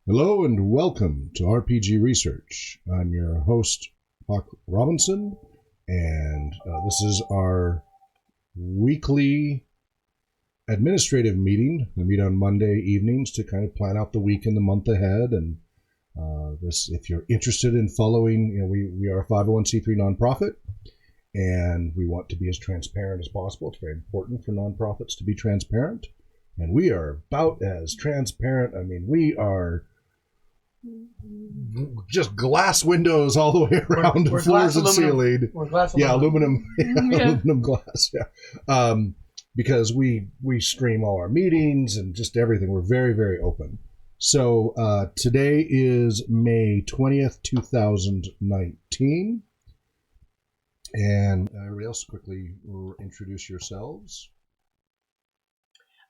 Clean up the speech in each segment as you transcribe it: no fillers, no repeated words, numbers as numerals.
Hello and welcome to RPG Research. I'm your host, Hawk Robinson, and this is our weekly administrative meeting. We meet on Monday evenings to kind of plan out the week and the month ahead. And if you're interested in following, we are a 501c3 nonprofit, and we want to be as transparent as possible. It's very important for nonprofits to be transparent, and we are about as transparent. I mean, we are just glass windows all the way around, we're floors and ceiling. Yeah, aluminum, aluminum glass. Yeah, because we stream all our meetings and just everything. We're very, very open. So today is May 20th, 2019, and everybody else quickly introduce yourselves.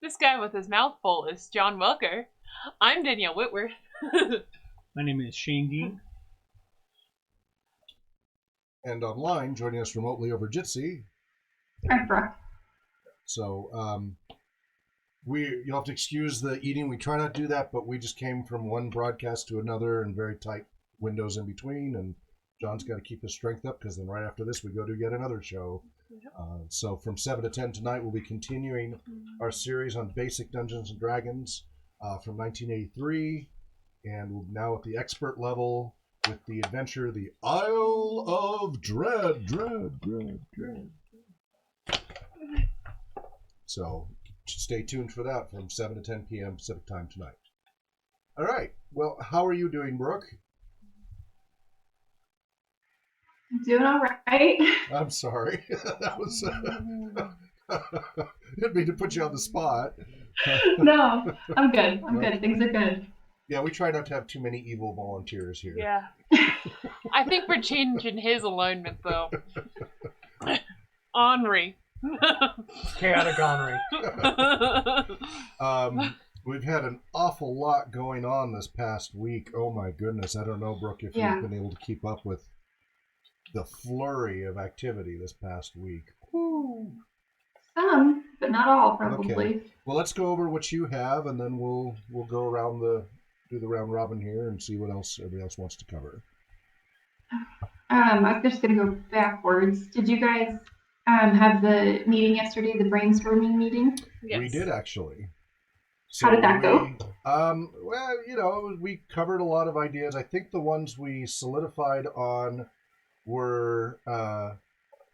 This guy with his mouth full is John Welker. I'm Danielle Whitworth. My name is Shane Dean. And online, joining us remotely over Jitsi. I'm Brooke. So you'll have to excuse the eating. We try not to do that, but we just came from one broadcast to another and very tight windows in between. And John's got to keep his strength up because then right after this, we go to yet another show. So from 7 to 10 tonight, we'll be continuing our series on basic Dungeons and Dragons from 1983. And we're now at the expert level with the adventure, The Isle of Dread. So stay tuned for that from 7 to 10 p.m. Pacific time tonight. All right. Well, how are you doing, Brooke? I'm doing all right. I'm sorry. That was... didn't mean to put you on the spot. No, I'm good. I'm good. Things are good. Yeah, we try not to have too many evil volunteers here. Yeah. I think we're changing his alignment, though. Henri. Chaotic Henri. We've had an awful lot going on this past week. Oh my goodness. I don't know, Brooke, if you've been able to keep up with the flurry of activity this past week. Woo. Some, but not all, probably. Okay. Well, let's go over what you have, and then we'll go around do the round robin here and see what else everybody else wants to cover. I was just going to go backwards. Did you guys have the meeting yesterday, the brainstorming meeting? Yes. We did, actually. So how did that go? Well, we covered a lot of ideas. I think the ones we solidified on were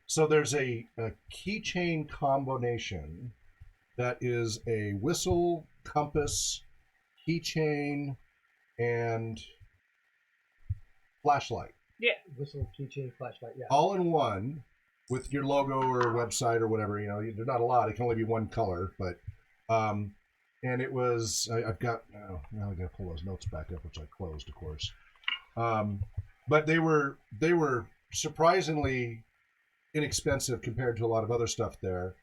so there's a keychain combination that is a whistle, compass, keychain, and flashlight. Yeah. Whistle, keychain, flashlight, yeah. All in one with your logo or website or whatever. There's not a lot. It can only be one color, but and it was, I've got, now I got to pull those notes back up, which I closed, of course. But they were surprisingly inexpensive compared to a lot of other stuff there.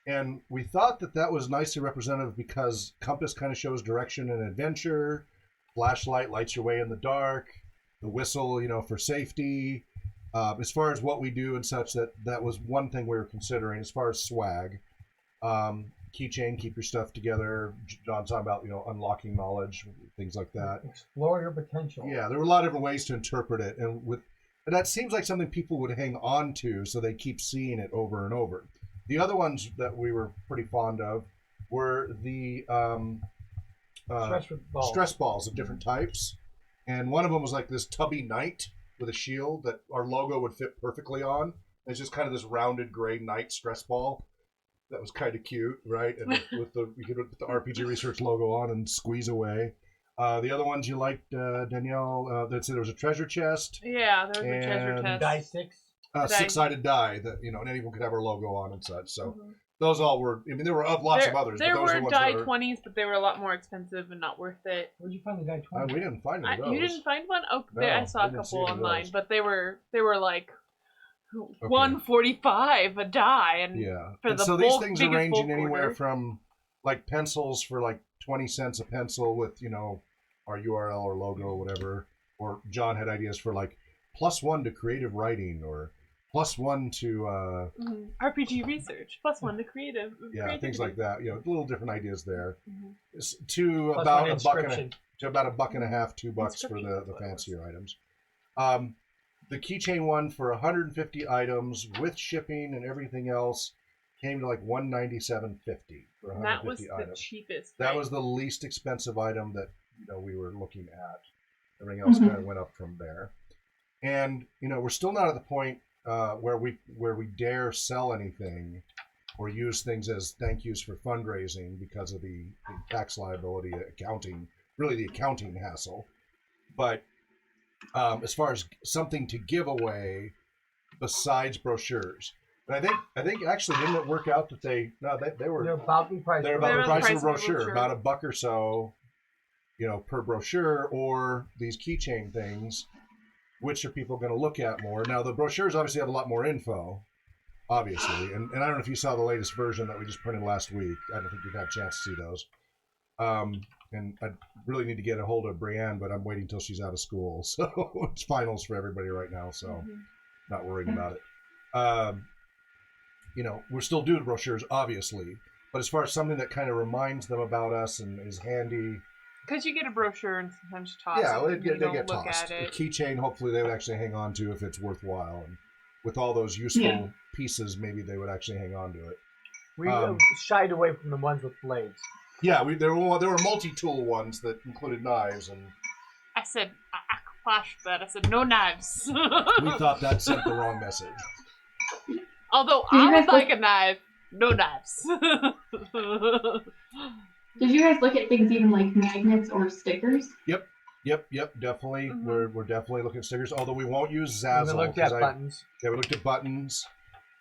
And we thought that was nicely representative because compass kind of shows direction and adventure. Flashlight lights your way in the dark. The whistle, for safety. As far as what we do and such, that was one thing we were considering. As far as swag. Keychain, keep your stuff together. John's talking about, unlocking knowledge, things like that. Explore your potential. Yeah, there were a lot of different ways to interpret it. And that seems like something people would hang on to, so they keep seeing it over and over. The other ones that we were pretty fond of were the stress balls of different types. And one of them was like this tubby knight with a shield that our logo would fit perfectly on. It's just kind of this rounded gray knight stress ball. That was kind of cute, right? And you could put the RPG Research logo on and squeeze away. The other ones you liked, Danielle, there was a treasure chest. Yeah, there was a treasure chest. Die six. Six-sided die that, and anyone could have our logo on and such. So those all were, there were lots of others. There but those were were die 20s, but they were a lot more expensive and not worth it. Where'd you find the die 20? We didn't find any of those. You didn't find one? Oh, No, I saw a couple online, but they were like $145 a die, and for the so bulk, these things are ranging anywhere order. from like pencils for like 20 cents a pencil with our URL or logo or whatever, or John had ideas for like +1 to creative writing or +1 to RPG Research, +1 to creative. Things like that. Little different ideas there. To about a buck and a half, $2 for the fancier items. The keychain one for 150 items with shipping and everything else came to like $197.50 for 150 items. That was the cheapest. That was the least expensive item that we were looking at. Everything else kind of went up from there. And we're still not at the point where we dare sell anything or use things as thank yous for fundraising because of the tax liability, accounting, really the accounting hassle. But as far as something to give away besides brochures, and I think actually didn't it work out that they're about the price. They're about the price of a brochure, about $1 or so, per brochure, or these keychain things. Which are people going to look at more? Now the brochures obviously have a lot more info, obviously, and I don't know if you saw the latest version that we just printed last week. I don't think you've had a chance to see those. And I really need to get a hold of Brianne, but I'm waiting until she's out of school. So it's finals for everybody right now, so not worried about it. We're still doing brochures, obviously, but as far as something that kind of reminds them about us and is handy. Because you get a brochure and sometimes toss it. Yeah, they get look tossed. at it. A keychain, hopefully they would actually hang on to if it's worthwhile. And with all those useful pieces, maybe they would actually hang on to it. We shied away from the ones with blades. Yeah, there were multi-tool ones that included knives, and I said, I flashed that. I said, no knives. we thought that sent the wrong message. Although I would like a knife, no knives. Did you guys look at things even like magnets or stickers? Yep, definitely. We're definitely looking at stickers, although we won't use Zazzle. We looked at buttons. Yeah, we looked at buttons,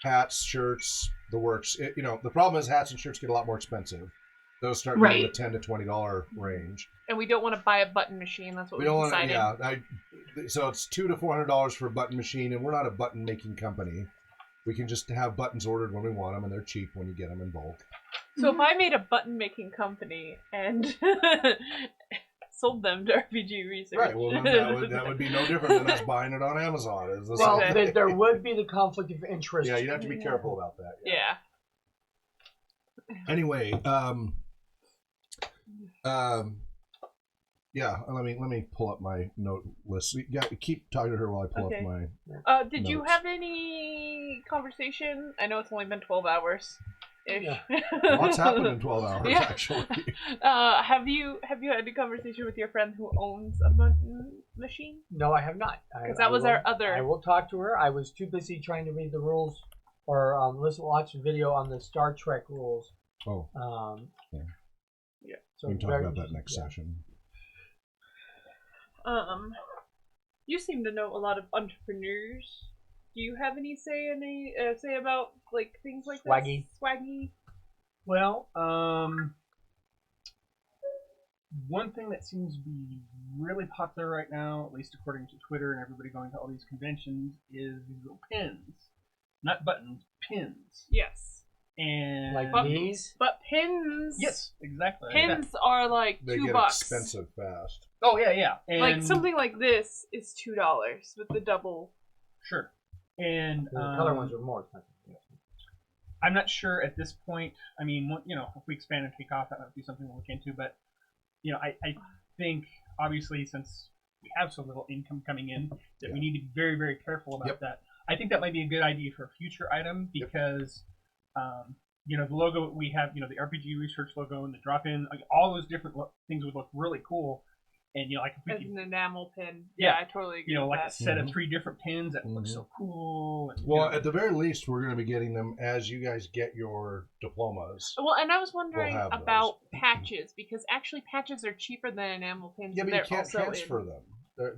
hats, shirts, the works. The problem is hats and shirts get a lot more expensive. Those start in the Right. $10 to $20 range. And we don't want to buy a button machine. That's what We we don't want to. decided. Yeah, so it's $200 to $400 for a button machine, and we're not a button making company. We can just have buttons ordered when we want them, and they're cheap when you get them in bulk. So if I made a button making company and sold them to RPG Research, Right. Well, then that would be no different than us buying it on Amazon. It's the Well, same thing. there would be the conflict of interest. Yeah, you'd have to be careful about that. yeah. Anyway, yeah. Let me pull up my note list. Keep talking to her while I pull Okay. up my. Did you notes. have any conversation? I know it's only been 12 hours. Ish. Yeah. What's happened in 12 hours, Yeah. actually? Have you had a conversation with your friend who owns a button machine? No, I have not. Because that was our other. I will talk to her. I was too busy trying to read the rules or watch a video on the Star Trek rules. Oh. Yeah. So We can talk very about that next interesting. session. You seem to know a lot of entrepreneurs. Do you have any say about like things like Swaggy. this? Swaggy. Well, one thing that seems to be really popular right now, at least according to Twitter and everybody going to all these conventions, is these little pins. Not buttons, pins. Yes. And Like these? But pins. yes, exactly. Pins are like They $2. get expensive fast. Oh yeah. And Like something like this is $2 with the double. Sure. And The color ones are more expensive. I'm not sure at this point. I mean, if we expand and take off, that might be something we'll look into. But I think obviously since we have so little income coming in, that we need to be very, very careful about that. I think that might be a good idea for a future item because, the logo we have, the RPG Research logo and the drop-in, like, all those different things would look really cool. And like if we As could, an enamel pin. Yeah. I totally agree with like that. a set of 3 different pins that would look so cool. And, Well, at the very least, we're going to be getting them as you guys get your diplomas. Well, and I was wondering We'll have about patches because actually patches are cheaper than enamel pins. Yeah, and but you they're can't also transfer them.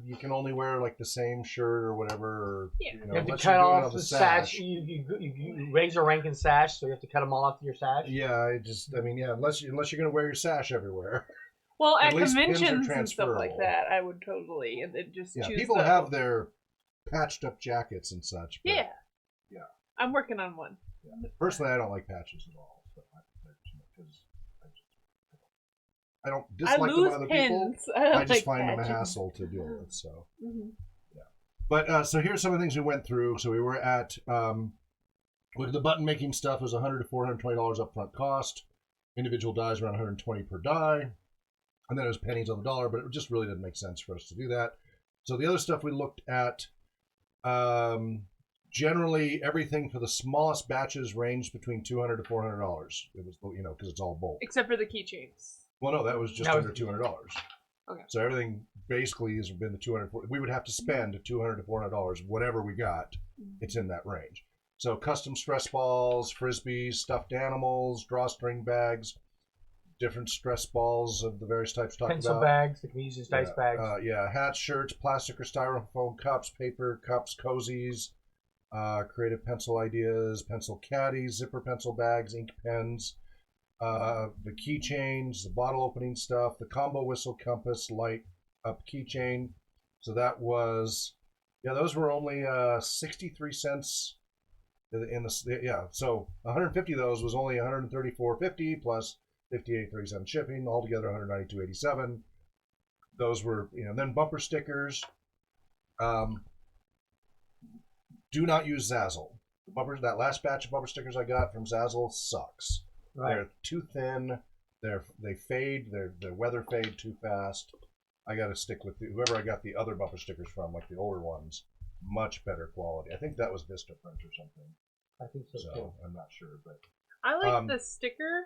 You can only wear like the same shirt or whatever. Or, Yeah. You have to unless cut you're doing it off on the sash. You raise a rank in sash, so you have to cut them all off to your sash. Yeah, unless you're going to wear your sash everywhere. Well, At at least pins are conventions and stuff like transferable. that, I would totally and then just Yeah, choose. people the, have their patched up jackets and such. But Yeah. Yeah. I'm working on one. Personally, I don't like patches at all. Because I don't I dislike them lose on other pins. people. I I just like find them a patches. hassle to deal with. So. Mhm. But so here's some of the things we went through. So we were at look at the button making stuff is $100 to $420 upfront cost. Individual dies around 120 per die, and then it was pennies on the dollar. But it just really didn't make sense for us to do that. So the other stuff we looked at, generally everything for the smallest batches ranged between $200 to $400. It was because it's all bulk. Except for the keychains. Well, no, that was just That was- under $200. Okay. So everything basically has been the $200. We would have to spend $200 to $400, whatever we got. It's in that range. So custom stress balls, frisbees, stuffed animals, drawstring bags, different stress balls of the various types talked Pencil about. bags that can be used as dice bags. Hats, shirts, plastic or styrofoam cups, paper cups, cozies, creative pencil ideas, pencil caddies, zipper pencil bags, ink pens. The keychains, the bottle opening stuff, the combo whistle compass light up keychain. So that was, those were only 63 cents so 150 of those was only 134.50 plus 58.37 shipping, altogether 192.87. Those were, then bumper stickers. Do not use Zazzle. That last batch of bumper stickers I got from Zazzle sucks. Right. They're too thin. They fade. Their weather fade too fast. I got to stick with whoever I got the other bumper stickers from, like the older ones. Much better quality. I think that was Vistaprint or something. I think so, too. So I'm not sure, but I like the sticker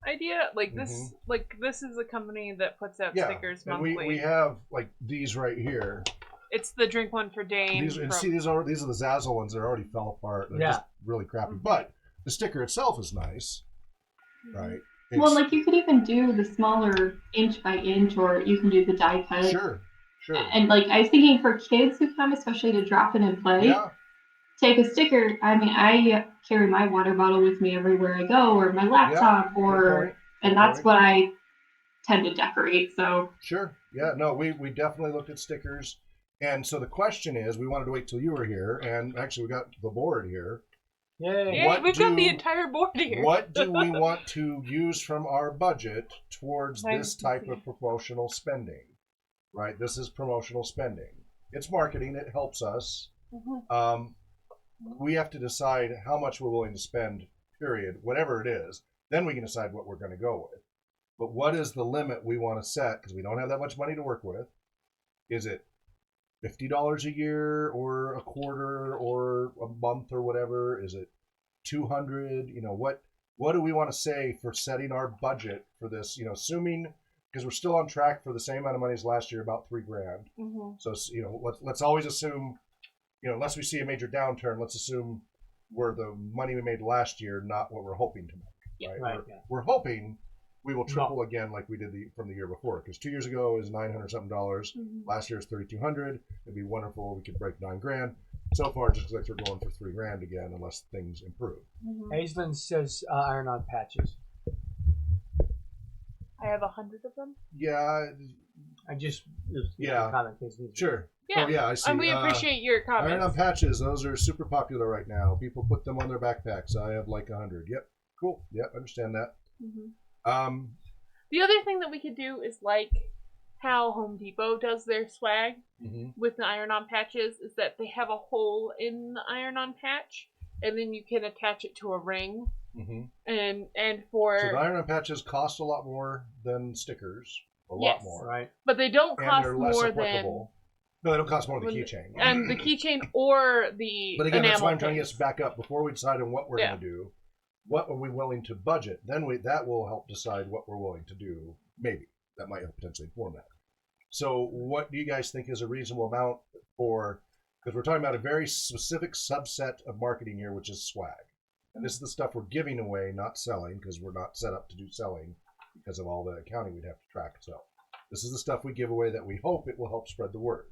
idea. Like this, this is a company that puts out stickers and monthly. we have like these right here. It's the drink one for Dane. These are the Zazzle ones that already fell apart. They're just really crappy. Mhm. But the sticker itself is nice, right? Well, like you could even do the smaller inch by inch, or you can do the die cut. Sure. And like I was thinking for kids who come, especially to drop in and play, take a sticker. I mean, I carry my water bottle with me everywhere I go, or my laptop, and that's what I tend to decorate. So Sure. Yeah. No, we definitely looked at stickers. And so the question is, we wanted to wait till you were here, and actually we got the board here. Yay. Yeah, we've got the entire board here. What do we want to use from our budget towards Nice this to type see. of promotional spending? Right? This is promotional spending. It's marketing. It helps us. Mhm. We have to decide how much we're willing to spend, period, whatever it is. Then we can decide what we're going to go with. But what is the limit we want to set? Because we don't have that much money to work with. Is it $50 a year or a quarter or a month or whatever? Is it 200? What do we want to say for setting our budget for this? Assuming, because we're still on track for the same amount of money as last year, about $3,000. Mhm. So let's always assume, unless we see a major downturn, let's assume we're the money we made last year, not what we're hoping to make. Yeah. Right? Right. We're hoping we will triple again like we did from the year before. Because 2 years ago is $900 something. Mhm. Last year is $3,200. It'd be wonderful if we could break $9,000. So far, it just looks like we're going for $3,000 again, unless things improve. Mhm. Aislinn says iron-on patches. I have 100 of them. Yeah, I just Yeah. comment things. sure. Yeah. Oh yeah, I see. And we appreciate your comments. Iron-on patches. Those are super popular right now. People put them on their backpacks. I have like 100. Yep. Cool. Yep. Understand that. Mhm. Um. The other thing that we could do is like how Home Depot does their swag Mhm. with the iron-on patches, is that they have a hole in the iron-on patch, and then you can attach it to a ring. Mhm. And for So the iron-on patches cost a lot more than stickers. A lot Yes. more. Right. but they don't And cost they're less more applicable. No, they don't cost more than the when- keychain. and the keychain or the But again, that's why enamel I'm trying to get pins. us back up before we decide on what we're Yeah. going to do. What are we willing to budget? Then that will help decide what we're willing to do. Maybe that might potentially inform that. So, what do you guys think is a reasonable amount for? Because we're talking about a very specific subset of marketing here, which is swag, and this is the stuff we're giving away, not selling, because we're not set up to do selling because of all the accounting we'd have to track. So, this is the stuff we give away that we hope it will help spread the word.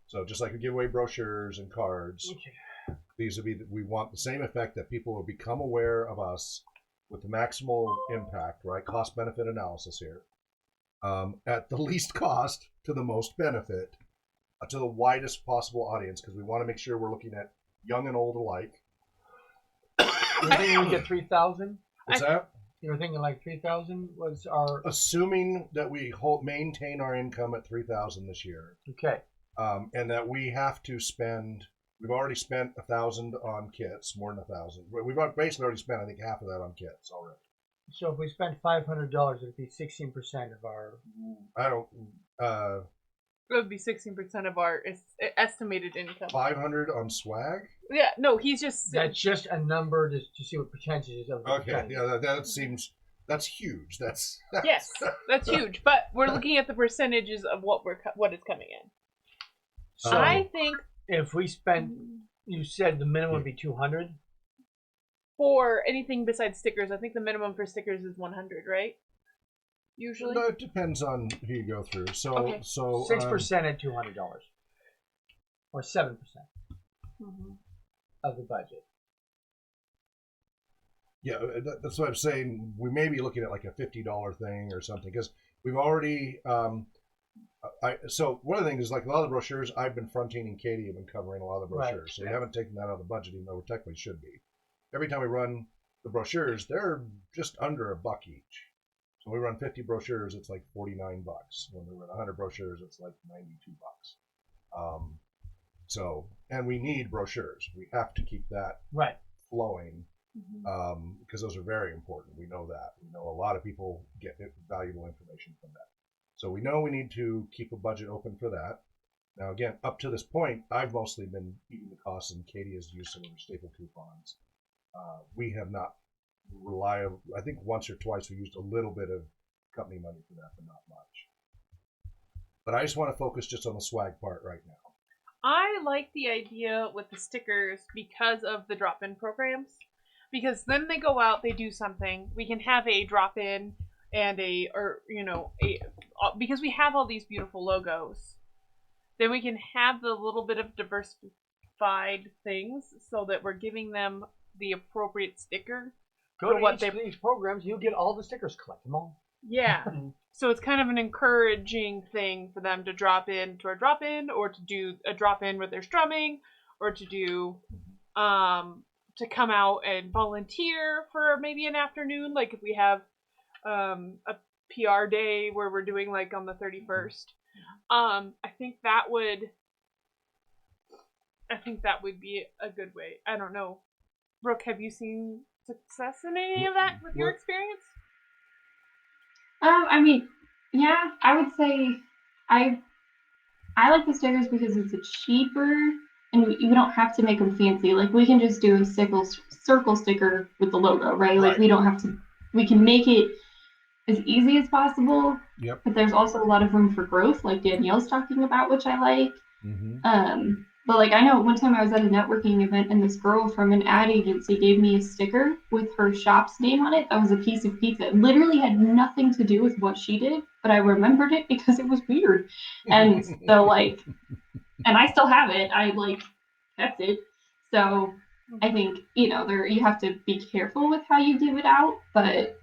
So, just like we give away brochures and cards. Okay. These would be, we want the same effect, that people will become aware of us with the maximal impact, right? Cost benefit analysis here. At the least cost to the most benefit, to the widest possible audience, because we want to make sure we're looking at young and old alike. You think we get 3,000? What's that? You were thinking like 3,000 was our Assuming that we maintain our income at 3,000 this year, okay. and that we have to spend. We've already spent 1,000 on kits, more than 1,000. We've basically already spent, I think, half of that on kits already. So if we spent $500, it'd be 16% of our. I don't. It would be 16% of our estimated income. 500 on swag. Yeah, no, he's just That's just a number to see what percentages of. the Okay, percentage. yeah, that seems, that's huge. That's yes, that's huge. But we're looking at the percentages of what is coming in. So I think if we spent, you said the minimum would be 200. for anything besides stickers, I think the minimum for stickers is 100, right? Usually. No, it depends on who you go through. So, Okay. 6% at $200, or 7% Mhm. of the budget. yeah, that's what I'm saying. We may be looking at like a $50 thing or something, because we've already. So one of the things is, like a lot of the brochures, I've been fronting, and Katie have been covering a lot of the brochures. Right. So we haven't taken that out of the budget, even though we technically should be. Every time we run the brochures, they're just under $1 each. So when we run 50 brochures, it's like $49. When we run 100 brochures, it's like $92. And we need brochures. We have to keep that Right. flowing, Mhm. because those are very important. We know that. We know a lot of people get valuable information from that. So we know we need to keep a budget open for that. Now, again, up to this point, I've mostly been eating the costs, and Katie has used some of her staple coupons. We have not reliable. I think once or twice we used a little bit of company money for that, but not much. But I just want to focus just on the swag part right now. I like the idea with the stickers because of the drop-in programs. Because then they go out, they do something. We can have a drop-in and because we have all these beautiful logos. Then we can have the little bit of gamified things so that we're giving them the appropriate sticker. Go for to what each of these programs, you'll get all the stickers. Collect them all. Yeah. So it's kind of an encouraging thing for them to drop in to our drop-in, or to do a drop-in with their strumming, or to do to come out and volunteer for maybe an afternoon, like if we have a PR day where we're doing like on the 31st. I think that would be a good way. I don't know. Brooke, have you seen success in any of that with your experience? I mean, yeah, I would say I like the stickers because it's a cheaper, and we don't have to make them fancy. Like we can just do a circle sticker with the logo, right? Like we don't have to. We can make it as easy as possible. Yep. But there's also a lot of room for growth, like Danielle's talking about, which I like. Mm-hmm. But like I know one time I was at a networking event and this girl from an ad agency gave me a sticker with her shop's name on it. That was a piece of pizza. It literally had nothing to do with what she did, but I remembered it because it was weird. And so like, and I still have it. I like kept it. So I think, there you have to be careful with how you give it out, but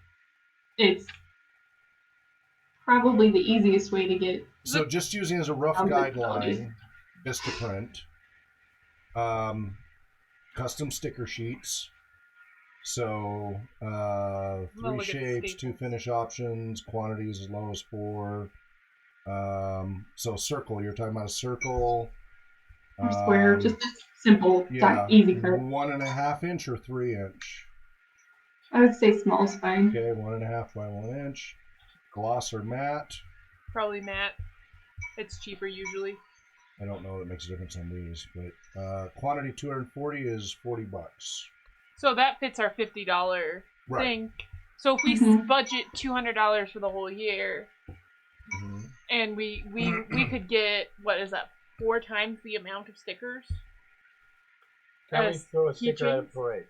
it's probably the easiest way to get. So just using as a rough guideline, Vistaprint, custom sticker sheets. So 3 shapes, 2 finish options, quantities as low as 4. So circle, you're talking about a circle. Or square, just simple, easy cut. 1.5 inch or 3 inch? I would say small is fine. Okay, 1.5 by 1 inch. Gloss or matte? Probably matte. It's cheaper usually. I don't know that makes a difference on these, but quantity 240 is $40. So that fits our $50 thing. So if we budget $200 for the whole year, and we could get, what is that, 4 times the amount of stickers? Can we throw a sticker at a parade?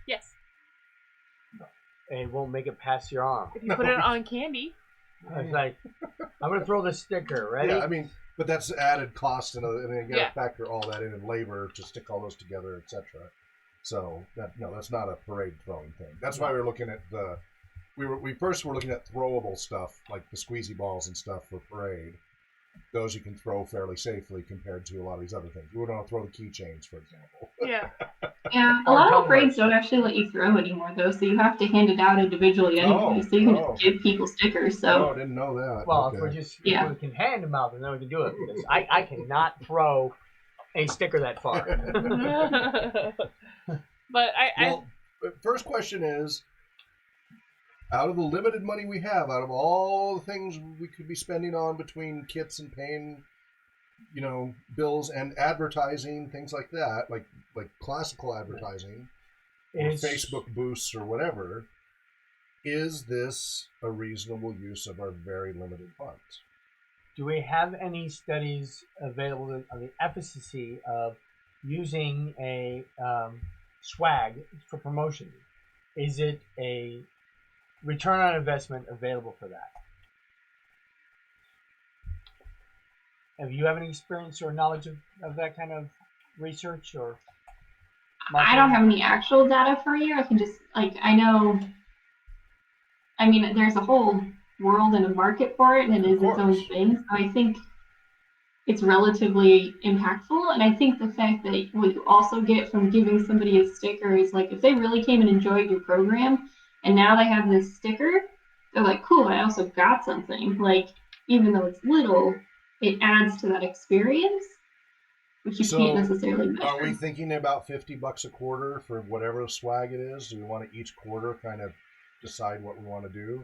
Yes. And it won't make it past your arm. If you put it on candy. It's like, I'm going to throw this sticker, right? Yeah, I mean, but that's added cost, and you got to factor all that in labor to stick all those together, etc. So that's not a parade throwing thing. That's why we're looking at we first were looking at throwable stuff like the squeezy balls and stuff for parade. Those you can throw fairly safely compared to a lot of these other things. You wouldn't want to throw the keychains, for example. Yeah. Yeah, a lot of parades don't actually let you throw anymore, though, so you have to hand it out individually anyway, so you can just give people stickers. So. Oh, I didn't know that. Well, if we can hand them out, then we can do it. Because I cannot throw a sticker that far. But first question is, out of the limited money we have, out of all the things we could be spending on between kits and paying, bills and advertising, things like that, like classical advertising, or Facebook boosts or whatever, is this a reasonable use of our very limited funds? Do we have any studies available on the efficacy of using a swag for promotion? Is it a return on investment available for that? Have you any experience or knowledge of that kind of research or marketing? I don't have any actual data for you. I can just there's a whole world and a market for it, and it is its own thing. So I think it's relatively impactful, and I think the fact that what you also get from giving somebody a sticker is like if they really came and enjoyed your program, and now they have this sticker, they're like, cool, I also got something. Like, even though it's little, it adds to that experience, which you can't necessarily measure. Are we thinking about $50 a quarter for whatever swag it is? Do we want to each quarter kind of decide what we want to do?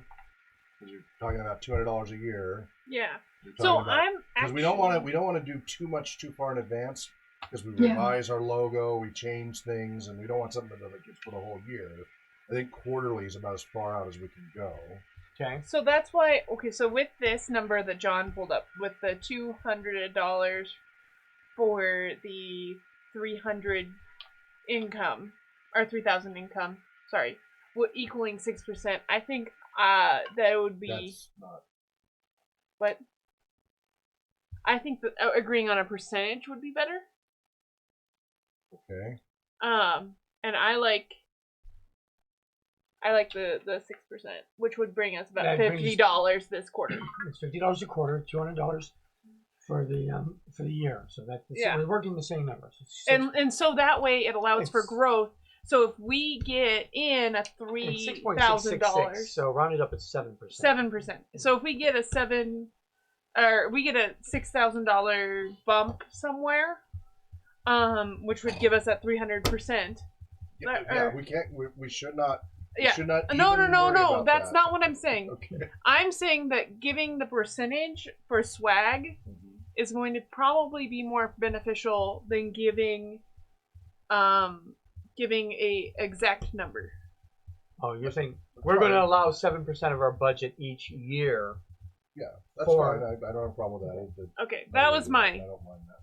Because you're talking about $200 a year. Yeah. So because we don't want to do too much too far in advance, because we revise our logo, we change things, and we don't want something that gets for the whole year. I think quarterly is about as far out as we can go. Okay. So that's why. Okay. So with this number that John pulled up, with the $200 for the 300 income or 3,000 income, sorry, equaling 6%. I think that would be. That's not. What? I think that agreeing on a percentage would be better. Okay. And I like the 6%, which would bring us about That brings- $50 this quarter. It's $50 a quarter, $200 for the year. So Yeah. we're working the same numbers. It's And so that way it allows for It's- growth. So if we get in a $3,000, So rounded up, it's 7%. 7%. So if we get a $6,000 bump somewhere, which would give us that 300%. Yeah, we can't. We should not. We Yeah. should not No. even worry about That's that. not what I'm saying. Okay. I'm saying that giving the percentage for swag is going to probably be more beneficial than giving a exact number. Oh, you're saying That's we're going to fine. allow 7% of our budget each year. Yeah, that's For- fine. I don't have a problem with that. Okay, that was I my. don't mind that.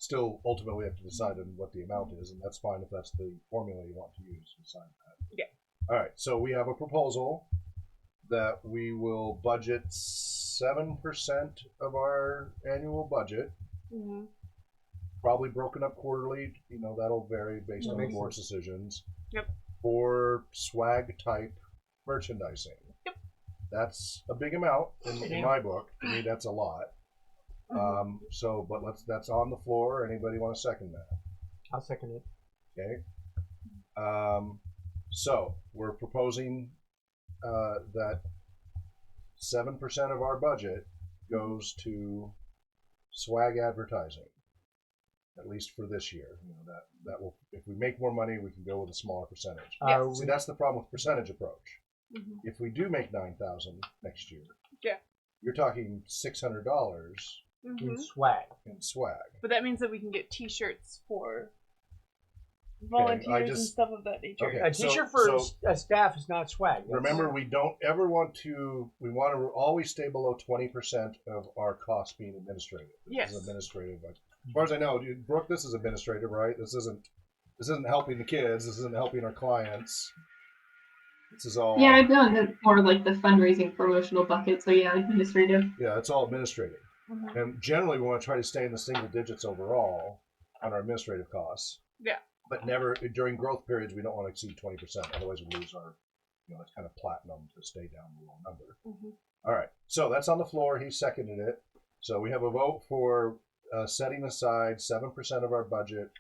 Still, ultimately, we have to decide on what the amount is, and that's fine if that's the formula you want to use. Decide that. Yeah. All right. So we have a proposal that we will budget 7% of our annual budget, Mhm. probably broken up quarterly. That'll vary based on the Makes board's decisions. Yep. For swag type merchandising. Yep. That's a big amount in my book. To me, that's a lot. But that's on the floor. Anybody want to second that? I'll second it. Okay. So we're proposing that 7% of our budget goes to swag advertising, at least for this year. That will. If we make more money, we can go with a smaller percentage. Yes. See, that's the problem with percentage approach. Mhm. If we do make 9,000 next year, Yeah. you're talking $600 In Mhm. swag. in swag. But that means that we can get T-shirts for volunteers and just- stuff of that nature. Okay. A t-shirt for a staff is not swag. That's- Remember, we don't ever want to. We want to always stay below 20% of our costs being administrative. Yes. This is administrative. As far as I know, Brooke, this is administrative, right? This isn't helping the kids. This isn't helping our clients. This is all. Yeah, I've done the more like the fundraising promotional bucket. So yeah, administrative. Yeah, it's all administrative. Mhm. And generally, we want to try to stay in the single digits overall on our administrative costs. Yeah. But never during growth periods, we don't want to exceed 20%. Otherwise, we lose our, it's kind of platinum to stay down the low number. Mhm. All right. So that's on the floor. He seconded it. So we have a vote for setting aside 7% of our budget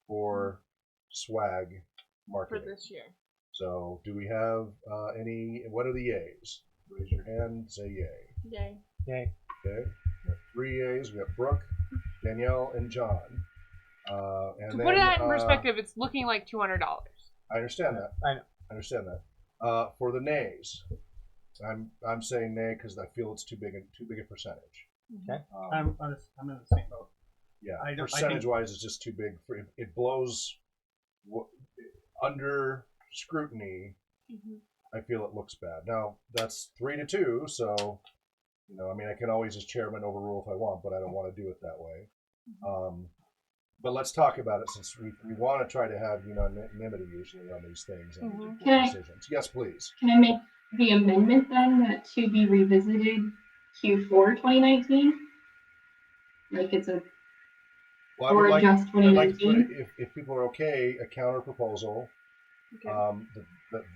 for swag For marketing. this year. So do we have any? What are the yays? Raise your hand. Say yay. Yay. Okay. Okay. We have 3 yays. We have Brooke, Danielle, and John. And To then, put that in perspective, it's looking like $200. I understand that. I know. I understand that. For the nays, I'm saying nay because I feel it's too big a percentage. Okay. I'm in the same boat. Yeah, I don't- I percentage wise, it's just too big for it blows under scrutiny. Mhm. I feel it looks bad. Now that's 3-2, so I can always as chairman overrule if I want, but I don't want to do it that way. But let's talk about it since we want to try to have unanimity usually on these things and Mhm. important decisions. Yes, please. Can I make the amendment then that to be revisited Q4 2019? Like it's a Well, I would or like, just I'd like to 2019? put, if people are okay, a counter proposal. Okay.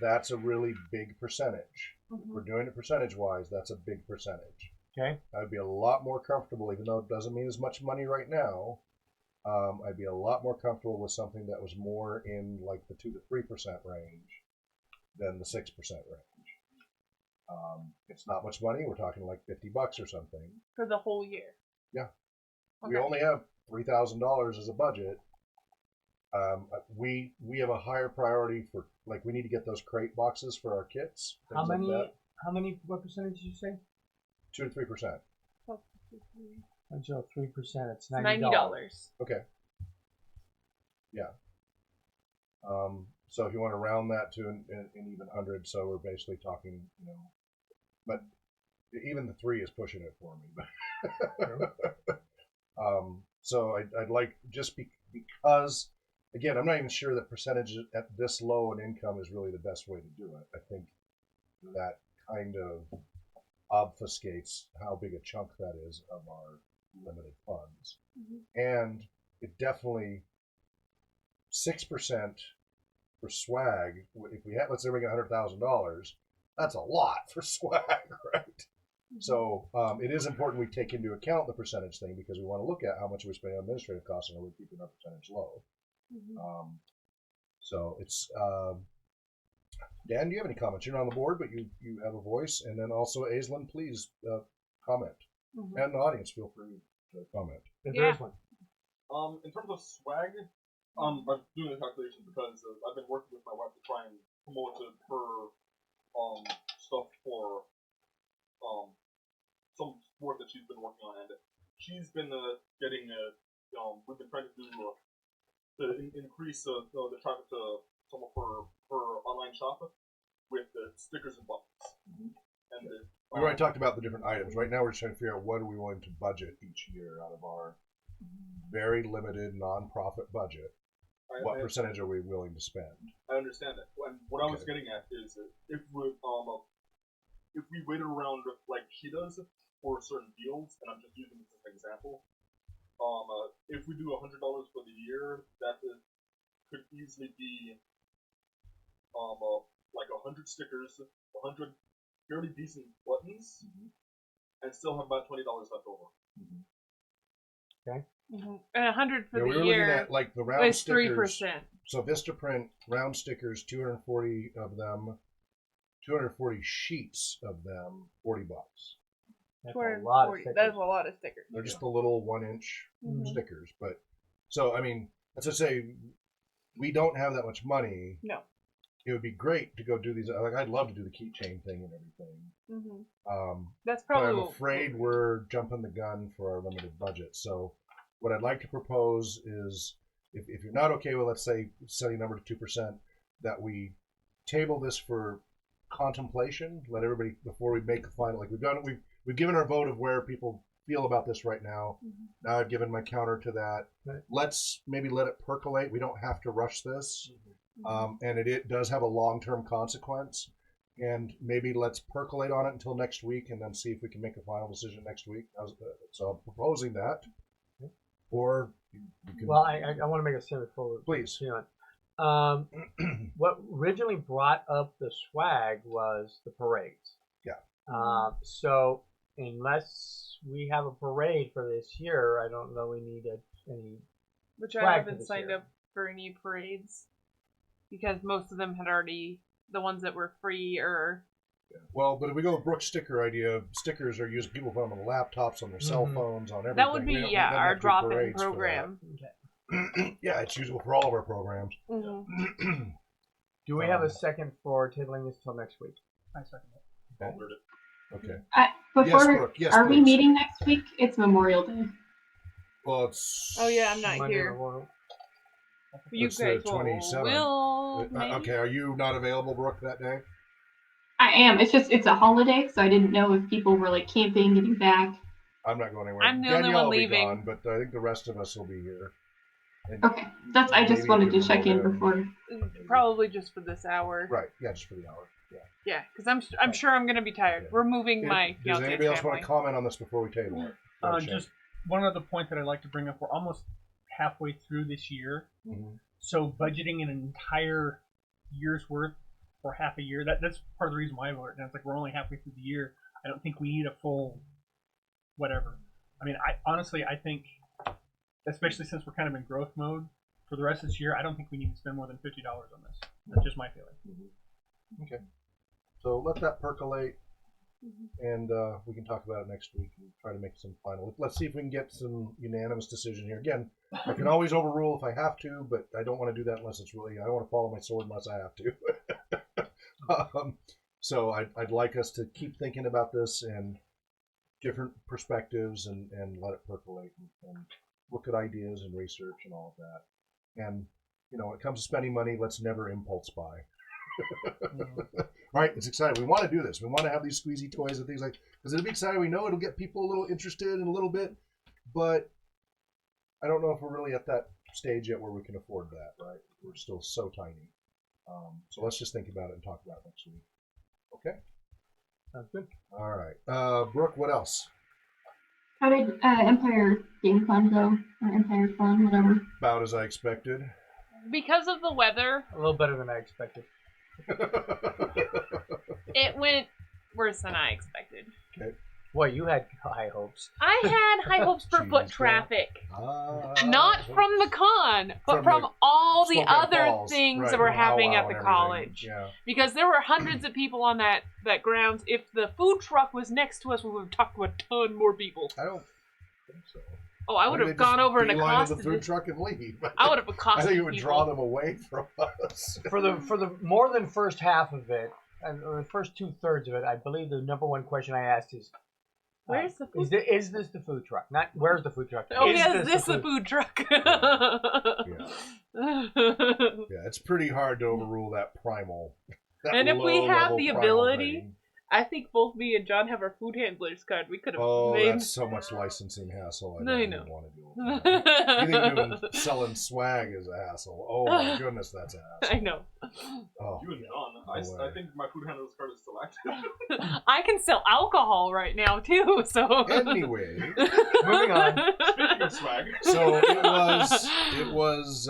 That's a really big percentage. If Mhm. we're doing it percentage wise, that's a big percentage. Okay. I'd be a lot more comfortable, even though it doesn't mean as much money right now. I'd be a lot more comfortable with something that was more in like the 2 to 3% range than the 6% range. It's not much money. We're talking like $50 or something. For the whole year. Yeah. Okay. We only have $3,000 as a budget. We have a higher priority for we need to get those crate boxes for our kits. How things like many? that. How many? What percentage did you say? 2 to 3%. Until 3%, it's $90. Okay. Yeah. So if you want to round that to an even 100, so we're basically talking, but even the 3 is pushing it for me. So I'd like just because again, I'm not even sure that percentage at this low an income is really the best way to do it. I think that kind of obfuscates how big a chunk that is of our limited funds. Mhm. And it definitely 6% for swag. If we have, let's say we get $100,000, that's a lot for swag, right? So it is important we take into account the percentage thing because we want to look at how much we spend on administrative costs and are we keeping our percentage low. So it's Dan. Do you have any comments? You're not on the board, but you have a voice, and then also Aislinn, please comment, and the audience feel free to comment. If there is one. In terms of swag, I'm doing the calculation because I've been working with my wife to try and promote her stuff for some work that she's been working on, and she's been getting we've been trying to do to increase the traffic to some of her online shop with the stickers and buttons. And we already talked about the different items. Right now, we're just trying to figure out what are we willing to budget each year out of our very limited non-profit budget. What percentage are we willing to spend? I understand that. And what I was getting at is that if we waited around like she does for certain deals, and I'm just using this as an example, if we do $100 for the year, that could easily be like 100 stickers, 100 fairly decent buttons, and still have about $20 left over. Okay. And 100 for we the were year looking at like the round is stickers. 3%. So Vistaprint round stickers, 240 of them, 240 sheets of them, $40. That's a lot of stickers. That's a lot of stickers. They're just the little 1-inch stickers, but so I mean, let's just say we don't have that much money. No. It would be great to go do these. Like I'd love to do the keychain thing and everything. That's probably. But I'm afraid we're jumping the gun for our limited budget. So what I'd like to propose is, if you're not okay with, let's say, setting a number to 2%, that we table this for contemplation. Let everybody, before we make the final, like we've given our vote of where people feel about this right now. Now I've given my counter to that. Right. Let's maybe let it percolate. We don't have to rush this. And it does have a long-term consequence. And maybe let's percolate on it until next week and then see if we can make a final decision next week. So I'm proposing that. Or you can... Well, I want to make a statement forward. Please. What originally brought up the swag was the parades. Yeah. So unless we have a parade for this year, I don't know we need any. Which I haven't signed up for any parades because most of them had already, the ones that were free or. Yeah. Well, but if we go with Brooke's sticker idea, stickers are used. People put them on laptops, on their cell phones, on everything. That would be our drop-in program. Yeah, it's usable for all of our programs. Do we have a second for tabling this till next week? I second it. Okay. Before, are we meeting next week? It's Memorial Day. Well, it's. Oh yeah, I'm not Monday here. You it's guys the 27th. will. Okay, are you not available, Brooke, that day? I am. It's a holiday, so I didn't know if people were like camping, getting back. I'm not going anywhere. I'm the only Danielle one will be leaving. gone, but I think the rest of us will be here. And Okay, I just wanted to check in before. Probably just for this hour. Right. Yeah, just for the hour. Yeah. Yeah, because I'm sure I'm gonna be tired. Yeah. We're moving my Does fiance's anybody else family. want to comment on this before we table it? Just one other point that I'd like to bring up. We're almost halfway through this year. So budgeting an entire year's worth for half a year, that's part of the reason why I voted. And it's like we're only halfway through the year. I don't think we need a full whatever. I mean, I think, especially since we're kind of in growth mode, for the rest of this year, I don't think we need to spend more than $50 on this. That's just my feeling. Okay. So let that percolate, and we can talk about it next week and try to make some final. Let's see if we can get some unanimous decision here. Again, I can always overrule if I have to, but I don't want to do that unless it's really. I don't want to follow my sword unless I have to. So I'd like us to keep thinking about this and different perspectives and let it percolate and look at ideas and research and all of that. And when it comes to spending money, let's never impulse buy. Right? It's exciting. We want to do this. We want to have these squeezy toys and things like, because it'll be exciting. We know it'll get people a little interested in a little bit, but I don't know if we're really at that stage yet where we can afford that, right? We're still so tiny. So let's just think about it and talk about it next week. Okay? Sounds good. All right. Brooke, what else? How did Empire Game Con go? Or Empire Fun, whatever. About as I expected. because of the weather, A little better than I expected. it went worse than I expected. Boy, you had high hopes. I had high hopes for foot Jeez, traffic. Not from the con, but From from the all the Spokane other Falls, things right, that were the happening powwow at the and everything. college. Yeah. Because there were hundreds of people on that grounds. If the food truck was next to us, we would have talked to a ton more people. I don't think so. Oh, I would have gone over and beeline accosted the food truck and leave. I would have I accosted think it would people. draw them away from us. For the more than first half of it, or the first 2/3 of it, I believe the number one question I asked is, Where's the food? Is this the food truck? Not where's the food truck? Oh, yeah, is this the food truck? Yeah, it's pretty hard to overrule that primal. That And if we have low-level the primal ability, thing. I think both me and John have our food handlers card. We could have Oh, made. that's so much licensing hassle. I No, don't I even know. want to deal with that. You think doing selling swag is a hassle? Oh my goodness, that's a hassle. I know. Oh, You and No John, way. I think my food handler's card is still active. I can sell alcohol right now too. So anyway, Moving on. Speaking of swag. so it was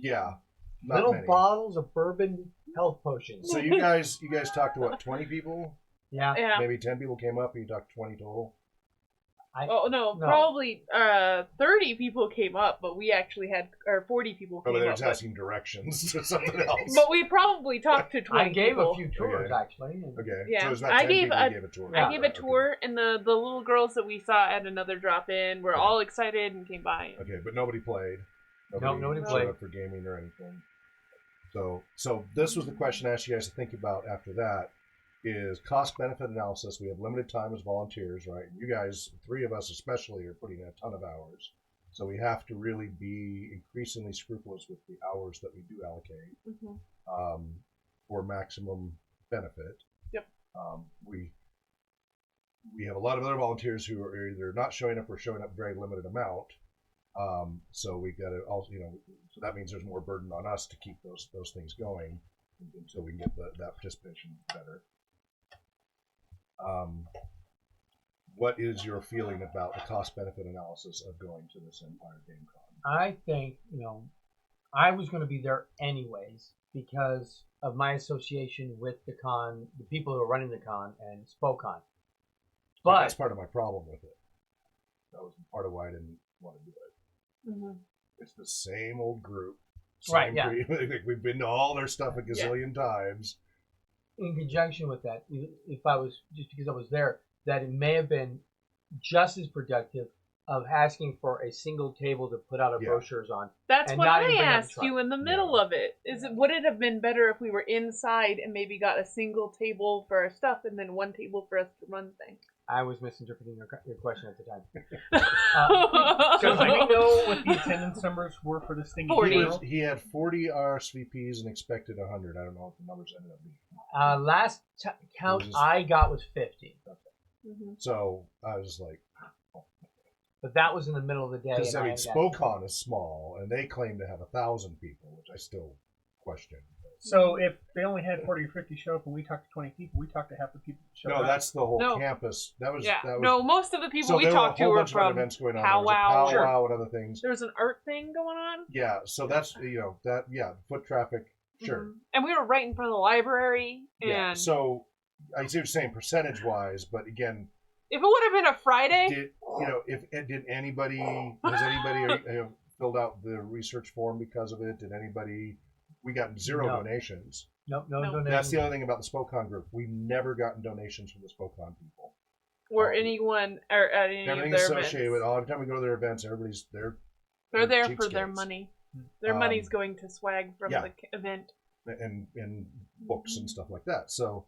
yeah, not Little many. bottles of bourbon health potions. So you guys talked to what, 20 people? Yeah. Yeah. Maybe 10 people came up and you talked 20 total? Oh no, No. probably 30 people came up, but we actually had 40 people Oh, came but they're up. just asking directions to something else. But we probably talked to 20 I gave people. a few tours Okay. actually. and- Okay, Yeah, so it's not I 10 gave people a- you gave a tour. Yeah. I gave a tour, and the little girls that we saw at another drop-in were all excited and came by. Okay, but nobody played. Nobody showed played. up for gaming or anything. So this was the question I asked you guys to think about after that, is cost-benefit analysis. We have limited time as volunteers, right? You guys, 3 of us especially, are putting in a ton of hours. So we have to really be increasingly scrupulous with the hours that we do allocate Mhm. for maximum benefit. Yep. We have a lot of other volunteers who are either not showing up or showing up very limited amount. So we got to also, so that means there's more burden on us to keep those things going until we can get that participation better. What is your feeling about the cost-benefit analysis of going to this Empire Game Con? I think, I was going to be there anyways because of my association with the con, the people who are running the con, and Spokon. But that's But part of my problem with it. That was part of why I didn't want to do it. Mhm. It's the same old group. Right, Same yeah. group. We've been to all their stuff a gazillion times. in conjunction with that, if I was, just because I was there, that it may have been just as productive of asking for a single table to put out our Yeah. brochures on. That's And what not I even bring up the asked truck. you in the middle of it. Would it have been better if we were inside and maybe got a single table for our stuff and then one table for us to run things? I was misinterpreting your question at the time. So do we know what the attendance numbers were for this thing? in 40. general? He had 40 RSVPs and expected 100. I don't know what the numbers ended up being. Last count It was- I got was 50, Mhm. So I was like, but that was in the middle of the day. because and I mean, had that- Spokon is small, and they claim to have 1,000 people, which I still question. So if they only had 40 or 50 show up and we talked to 20 people, we talked to half the people that showed No, up. that's the whole No. campus. That was Yeah. that was. No, most of the people so we there talked were a to whole were bunch of other from events going on. powwow. There was a powwow and other things. There was an art thing going on. Yeah, so that's foot traffic. Sure. Mhm. And we were right in front of the library. And Yeah. So I see what you're saying percentage wise, but again, if it would have been a Friday, did anybody has anybody filled out the research form because of it? Did anybody? We got 0 No. donations. No No. donations. That's the other thing about the Spokon group. We've never gotten donations from the Spokon people. or anyone or at any of Everything their associated with events, every time we go to their events, everybody's there. they're there for their cheapskates. money. Their Um, money's going to swag from yeah. the event. and books and stuff like that. So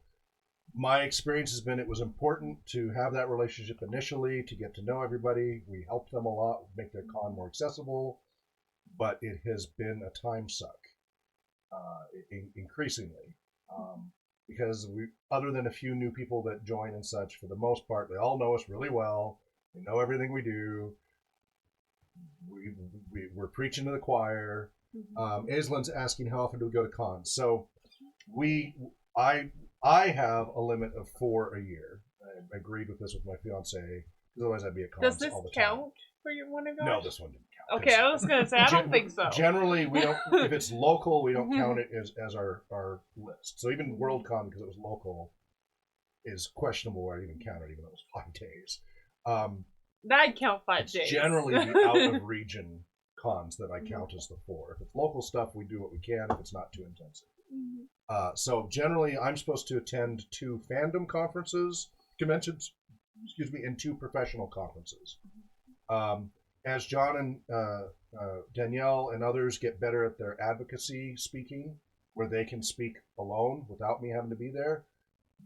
my experience has been it was important to have that relationship initially to get to know everybody. We helped them a lot, make their con more accessible, but it has been a time suck increasingly because we, other than a few new people that join and such, for the most part, they all know us really well. They know everything we do. We're preaching to the choir. Aislin's asking how often do we go to cons. So I have a limit of 4 a year. I agreed with this with my fiance because otherwise I'd be at cons Does this all the time. count for your one to go? No, this one didn't count. Okay, I was gonna say I don't think so. Generally, we don't. If it's local, we don't count it as our list. So even Worldcon, because it was local, is questionable where I even counted, even though it was 5 days. I'd count 5 It's days. generally the out of region cons that I count as the 4. If it's local stuff, we do what we can. If it's not too intensive. So generally, I'm supposed to attend 2 fandom conventions, and 2 professional conferences. As John and Danielle and others get better at their advocacy speaking, where they can speak alone without me having to be there,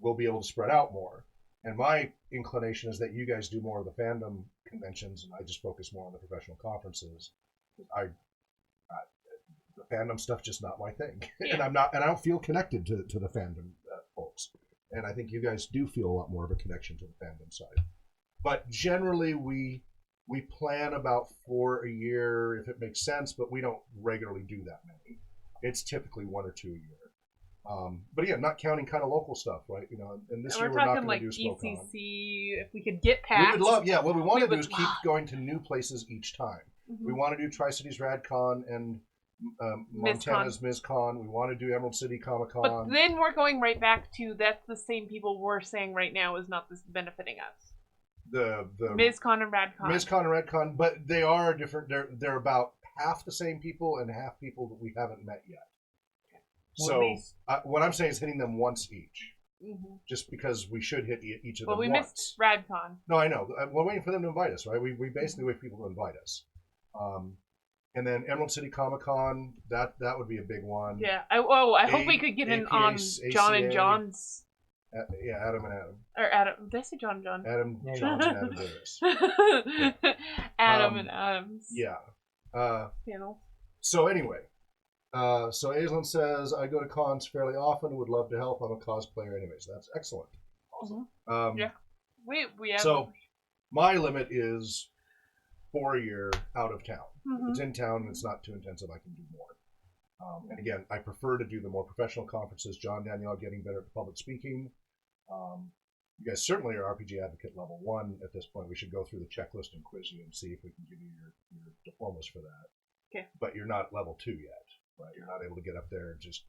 we'll be able to spread out more. And my inclination is that you guys do more of the fandom conventions, and I just focus more on the professional conferences. The fandom stuff just not my thing, and I don't feel connected to the fandom folks. And I think you guys do feel a lot more of a connection to the fandom side. But generally, we plan about 4 a year if it makes sense, but we don't regularly do that many. It's typically 1 or 2 a year. But yeah, not counting kind of local stuff, right? And this year we're not going to do SmokeCon. ECC, if we could get past. We would love, what we want to do is keep going to new places each time. We want to do Tri-Cities RadCon and Montana's MizCon. We want to do Emerald City Comic-Con. But then we're going right back to that's the same people we're saying right now is not this benefiting us. The MizCon and RadCon. MizCon and RadCon, but they are different. They're about half the same people and half people that we haven't met yet. So what I'm saying is hitting them once each, just because we should hit each of them once. Well, we missed RadCon. No, I know. We're waiting for them to invite us, right? We basically wait for people to invite us. And then Emerald City Comic-Con, that would be a big one. Yeah. I hope we could get in on John and John's. Adam and Adam. Or Adam. Did I say John and John? Adam, John, and Adam Davis. Adam and Adams. Yeah. Panel. So anyway, so Aislinn says, I go to cons fairly often, would love to help. I'm a cosplayer anyways. That's excellent. Awesome. Yeah. We have... So my limit is 4 a year out of town. If it's in town and it's not too intensive, I can do more. And again, I prefer to do the more professional conferences. John, Danielle, getting better at public speaking. You guys certainly are RPG Advocate level 1 at this point. We should go through the checklist and quiz you and see if we can give you your diplomas for that. Okay. But you're not level 2 yet, right? You're not able to get up there and just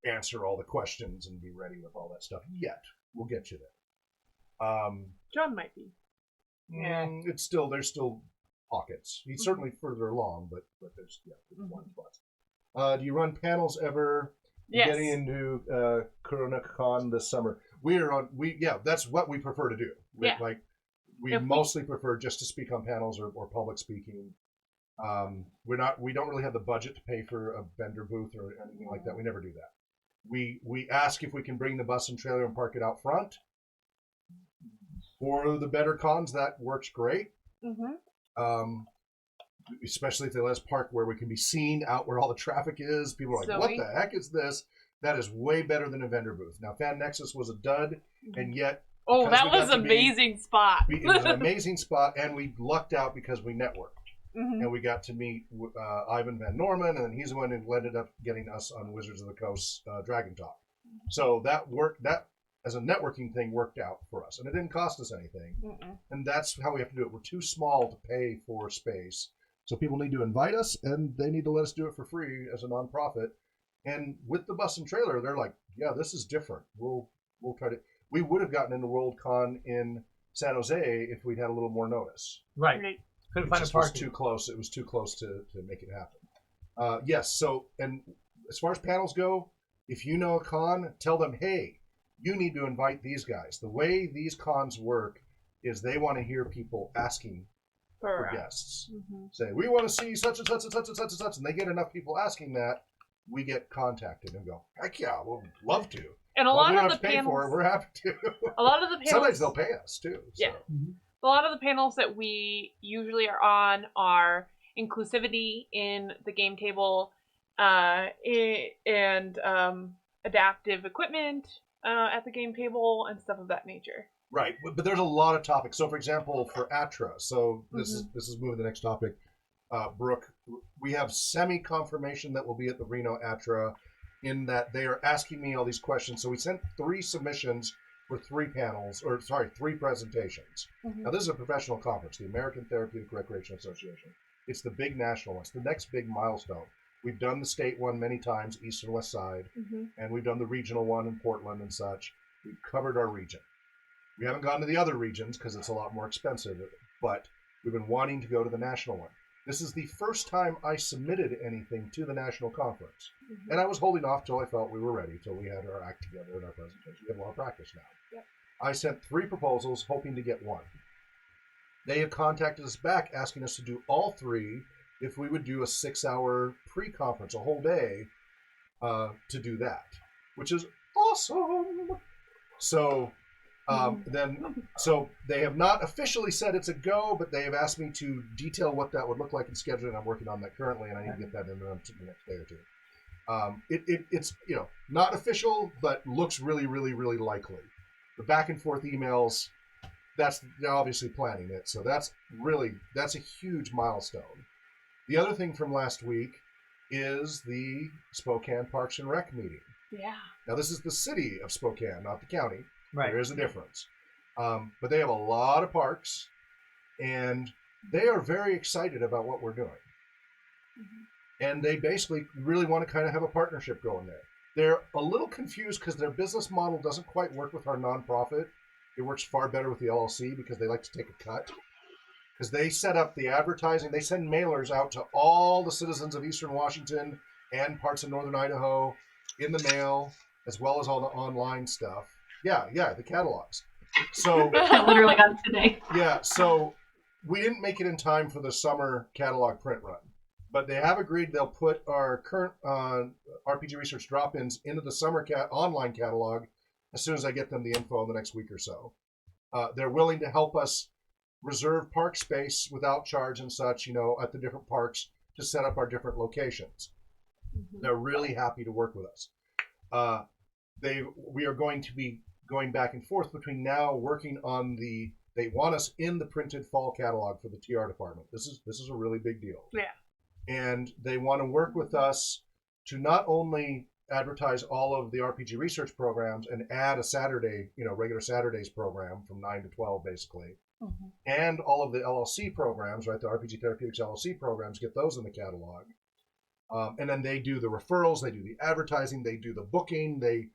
answer all the questions and be ready with all that stuff yet. We'll get you there. John might be. Yeah. There's still pockets. He's certainly further along, but there's one spot. Do you run panels ever? Yes. Getting into CoronaCon this summer. That's what we prefer to do. We mostly prefer just to speak on panels or public speaking. We don't really have the budget to pay for a vendor booth or anything like that. We never do that. We ask if we can bring the bus and trailer and park it out front. For the better cons, that works great. Especially if they let us park where we can be seen out where all the traffic is. People are like, what the heck is this? That is way better than a vendor booth. Now, Fan Nexus was a dud, and yet... Oh, that was an amazing spot. It was an amazing spot, and we lucked out because we networked. And we got to meet Ivan Van Norman, and then he's the one who ended up getting us on Wizards of the Coast Dragon Talk. So that as a networking thing worked out for us, and it didn't cost us anything. And that's how we have to do it. We're too small to pay for space. So people need to invite us, and they need to let us do it for free as a nonprofit. And with the bus and trailer, they're like, yeah, this is different. We'll try to... We would have gotten into Worldcon in San Jose if we'd had a little more notice. Right. Couldn't find a parking. It was too close. It was too close to make it happen. Yes. So, and as far as panels go, if you know a con, tell them, hey, you need to invite these guys. The way these cons work is they want to hear people asking for guests. Say, we want to see such and such and such and such and such, and they get enough people asking that, we get contacted and go, heck yeah, we'll love to. And a lot of the panels, we're happy to. A lot of the panels, sometimes they'll pay us too. So. Yeah. A lot of the panels that we usually are on are inclusivity in the game table, and adaptive equipment at the game table and stuff of that nature. Right, but there's a lot of topics. So, for example, for ATRA, so this is moving to the next topic. Brooke, we have semi-confirmation that we'll be at the Reno ATRA, in that they are asking me all these questions. So we sent 3 submissions for 3 presentations. Now, this is a professional conference, the American Therapeutic Recreation Association. It's the big national one. It's the next big milestone. We've done the state one many times, east and west side, and we've done the regional one in Portland and such. We've covered our region. We haven't gone to the other regions because it's a lot more expensive, but we've been wanting to go to the national one. This is the first time I submitted anything to the national conference. And I was holding off till I felt we were ready, till we had our act together in our presentation. We have a lot of practice now. Yep. I sent 3 proposals, hoping to get 1. They have contacted us back, asking us to do all 3 if we would do a 6-hour pre-conference, a whole day, to do that, which is awesome. So so they have not officially said it's a go, but they have asked me to detail what that would look like and schedule it. I'm working on that currently, and I need to get that in the next day or 2. It's not official, but looks really, really, really likely. The back and forth emails, they're obviously planning it, so that's a huge milestone. The other thing from last week is the Spokane Parks and Rec meeting. Yeah. Now this is the city of Spokane, not the county. Right. There is a difference. But they have a lot of parks, and they are very excited about what we're doing. And they basically really want to kind of have a partnership going there. They're a little confused because their business model doesn't quite work with our nonprofit. It works far better with the LLC because they like to take a cut. Because they set up the advertising, they send mailers out to all the citizens of Eastern Washington and parts of Northern Idaho in the mail, as well as all the online stuff. Yeah, the catalogs. So I literally got it today. Yeah, so we didn't make it in time for the summer catalog print run, but they have agreed they'll put our current RPG Research drop-ins into the summer online catalog as soon as I get them the info in the next week or so. They're willing to help us reserve park space without charge and such, at the different parks to set up our different locations. They're really happy to work with us. We are going to be going back and forth between now working on they want us in the printed fall catalog for the TR department. This is a really big deal. Yeah. And they want to work with us to not only advertise all of the RPG research programs and add a Saturday, regular Saturdays program from 9 to 12 basically, and all of the LLC programs, right? The RPG Therapeutics LLC programs, get those in the catalog. And then they do the referrals, they do the advertising, they do the booking, they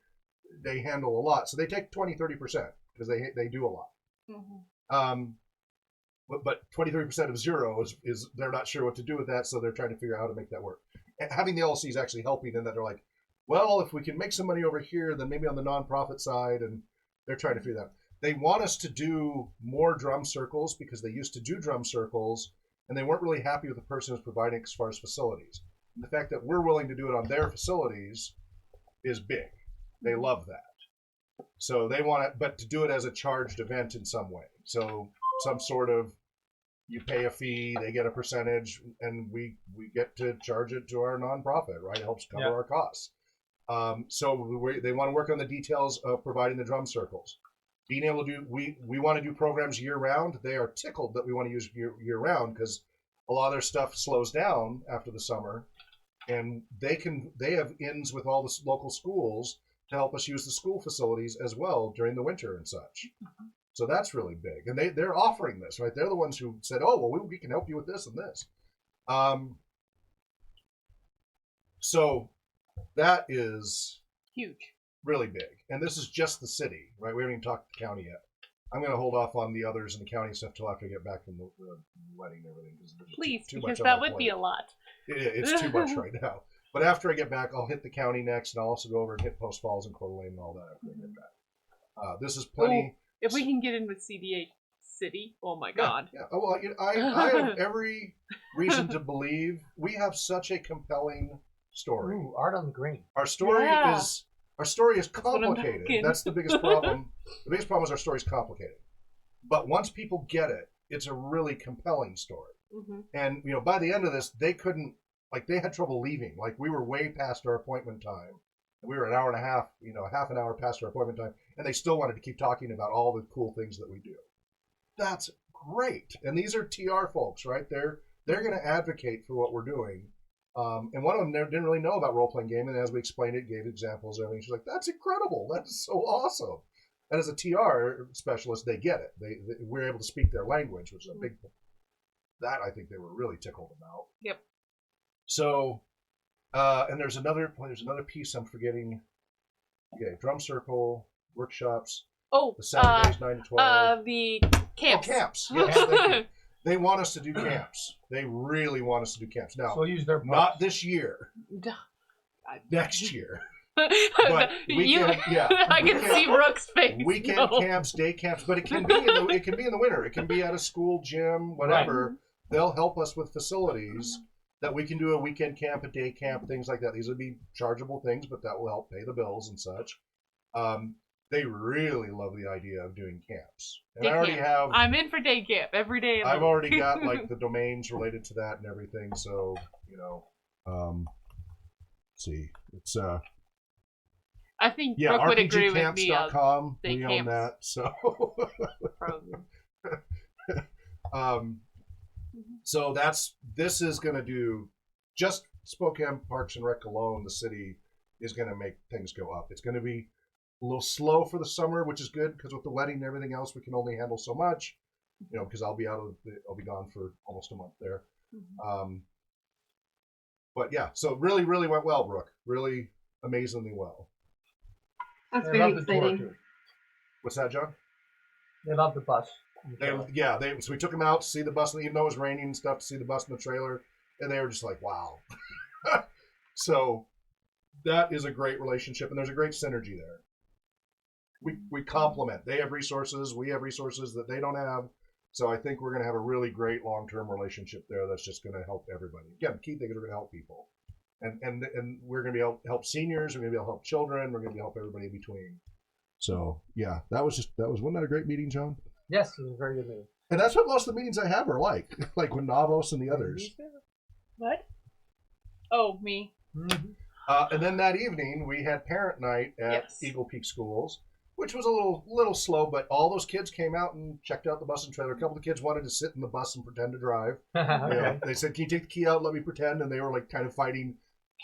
handle a lot. So they take 20-30% because they do a lot. But 20-30% of zero is they're not sure what to do with that, so they're trying to figure out how to make that work. And having the LLC is actually helping in that they're like, well, if we can make some money over here, then maybe on the nonprofit side, and they're trying to figure that out. They want us to do more drum circles because they used to do drum circles, and they weren't really happy with the person who's providing as far as facilities. And the fact that we're willing to do it on their facilities is big. They love that. So they want it, but to do it as a charged event in some way. So some sort of, you pay a fee, they get a percentage, and we get to charge it to our nonprofit, right? It helps cover our costs. So they want to work on the details of providing the drum circles. Being able to do, we want to do programs year round. They are tickled that we want to use year round because a lot of their stuff slows down after the summer, and they have ins with all the local schools to help us use the school facilities as well during the winter and such. So that's really big. And they're offering this, right? They're the ones who said, oh, well, we can help you with this and this. So that is huge. Really big. And this is just the city, right? We haven't even talked to the county yet. I'm going to hold off on the others and the county stuff till after I get back from the wedding and everything. Please, too because much that would be a lot. It's too much right now. But after I get back, I'll hit the county next, and I'll also go over and hit Post Falls and Coeur d'Alene and all that after I get back. This is plenty. If we can get in with CDA City, oh my God. Yeah. Oh, well, I have every reason to believe we have such a compelling story. Ooh, art on the green. Our story is complicated. That's the biggest problem. The biggest problem is our story is complicated. But once people get it, it's a really compelling story. And by the end of this, they couldn't, they had trouble leaving. We were way past our appointment time. We were an hour and a half, half an hour past our appointment time, and they still wanted to keep talking about all the cool things that we do. That's great. And these are TR folks, right? They're going to advocate for what we're doing. And one of them didn't really know about role-playing game, and as we explained it, gave examples and everything. She's like, that's incredible. That is so awesome. And as a TR specialist, they get it. We're able to speak their language, which is a big that I think they were really tickled about. Yep. So, and there's another piece I'm forgetting. Okay, drum circle, workshops, Oh, the Saturdays 9 to 12. the camps. Oh, camps. Yes, thank you. They want us to do camps. They really want us to do camps. Now, So we'll use their not this year. Next year. But I can see Brooke's face. Weekend camps, day camps, but it can be in the winter. It can be at a school, gym, whatever. Right. They'll help us with facilities that we can do a weekend camp, a day camp, things like that. These would be chargeable things, but that will help pay the bills and such. They really love the idea of doing camps. And day I already camp. have... I'm in for day camp every day. I've already got like the domains related to that and everything. So, let's see. It's... I think Brooke would agree with me. RPGcamps.com. We own that. So... So this is going to do just Spokane Parks and Rec alone. The city is going to make things go up. It's going to be a little slow for the summer, which is good because with the wedding and everything else, we can only handle so much. Because I'll be gone for almost a month there. But yeah, so really, really went well, Brooke. Really amazingly well. That's very exciting. What's that, John? They love the bus. So we took them out to see the bus, even though it was raining and stuff, to see the bus in the trailer, and they were just like, wow. So that is a great relationship, and there's a great synergy there. We complement. They have resources, we have resources that they don't have, so I think we're going to have a really great long-term relationship there that's just going to help everybody. Again, the key thing is we're going to help people. And we're going to be able to help seniors, we're going to be able to help children, we're going to be able to help everybody in between. So, yeah, wasn't that a great meeting, John? Yes, it was a very good meeting. And that's what most of the meetings I have are like with Navos and the others. What? Oh, me. Mm-hmm. And then that evening, we had parent night at Eagle Peak Schools, which was a little slow, but all those kids came out and checked out the bus and trailer. A couple of kids wanted to sit in the bus and pretend to drive. Okay. They said, can you take the key out, let me pretend? And they were like kind of fighting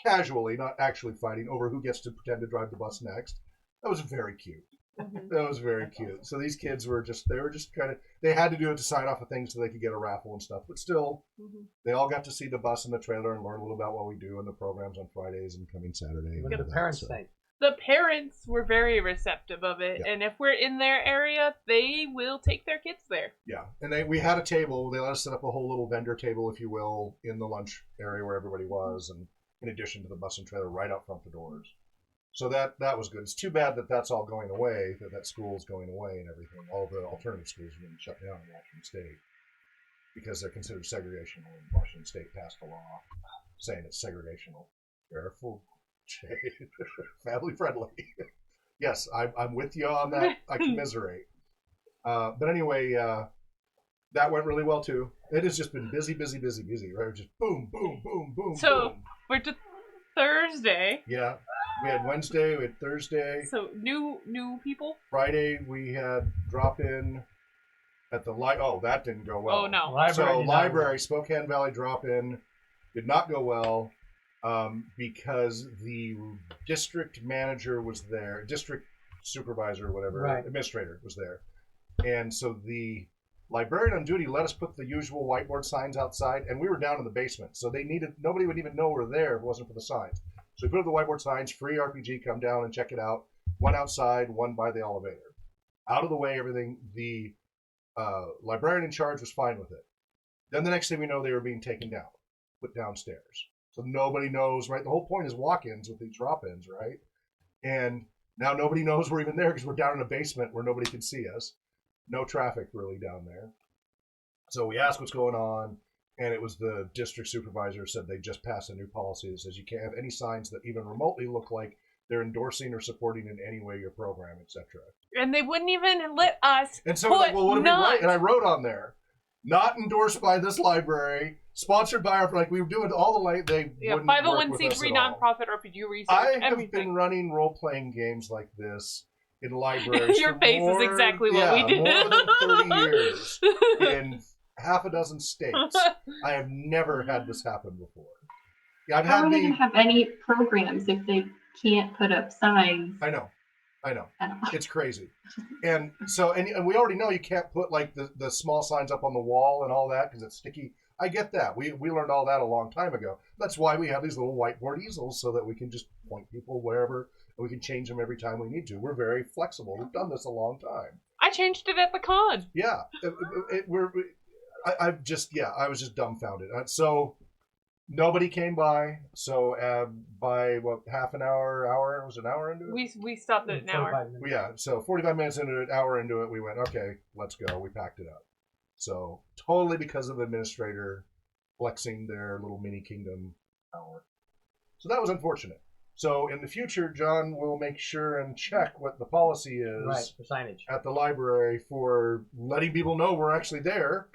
casually, not actually fighting, over who gets to pretend to drive the bus next. That was very cute. That was very cute. So these kids were just kind of, they had to do it to sign off of things so they could get a raffle and stuff. But still, they all got to see the bus and the trailer and learn a little about what we do and the programs on Fridays and coming Saturday. What did the parents think? The parents were very receptive of it. Yeah. And if we're in their area, they will take their kids there. Yeah. And we had a table. They let us set up a whole little vendor table, if you will, in the lunch area where everybody was. And in addition to the bus and trailer right out front the doors. So that was good. It's too bad that that's all going away, that school's going away and everything. All the alternative schools are being shut down in Washington State because they're considered segregational. And Washington State passed a law saying it's segregational. Careful, family friendly. Yes, I'm with you on that. I commiserate. But anyway, that went really well too. It has just been busy, right? Just boom, boom, boom, boom. So boom. We're to Thursday. Yeah. We had Wednesday, we had Thursday. So new people? Friday we had drop-in at the that didn't go well. Oh, no. Library, Spokane Valley drop-in did not go well because the district manager was there, district supervisor, whatever, administrator was there. And so the librarian on duty let us put the usual whiteboard signs outside, and we were down in the basement. So nobody would even know we're there if it wasn't for the signs. So we put up the whiteboard signs, free RPG, come down and check it out. One outside, one by the elevator. Out of the way, everything. The librarian in charge was fine with it. Then the next thing we know, they were being taken down, put downstairs. So nobody knows, right? The whole point is walk-ins with these drop-ins, right? And now nobody knows we're even there because we're down in a basement where nobody can see us. No traffic really down there. So we asked what's going on. And it was the district supervisor said they just passed a new policy that says you can't have any signs that even remotely look like they're endorsing or supporting in any way your program, etc. And they wouldn't even let us. And so we're like, well, what do we write? And I wrote on there, not endorsed by this library, sponsored by we were doing all the they wouldn't 501c3 nonprofit RPG research. I have been running role playing games like this in libraries. Your face is exactly what we did. More than 30 years in half a dozen states. I have never had this happen before. Yeah, How are they going to have any programs if they can't put up signs? I know. It's crazy. And so, and we already know you can't put the small signs up on the wall and all that because it's sticky. I get that. We learned all that a long time ago. That's why we have these little whiteboard easels so that we can just point people wherever, and we can change them every time we need to. We're very flexible. We've done this a long time. I changed it at the con. Yeah, I was just dumbfounded. So nobody came by. So by half an hour? It was an hour into it. We stopped at an hour. 45 minutes. Yeah, so 45 minutes into it, hour into it, we went, okay, let's go. We packed it up. So totally because of the administrator flexing their little mini kingdom power. So that was unfortunate. So in the future, John will make sure and check what the policy is Right, for signage. at the library for letting people know we're actually there.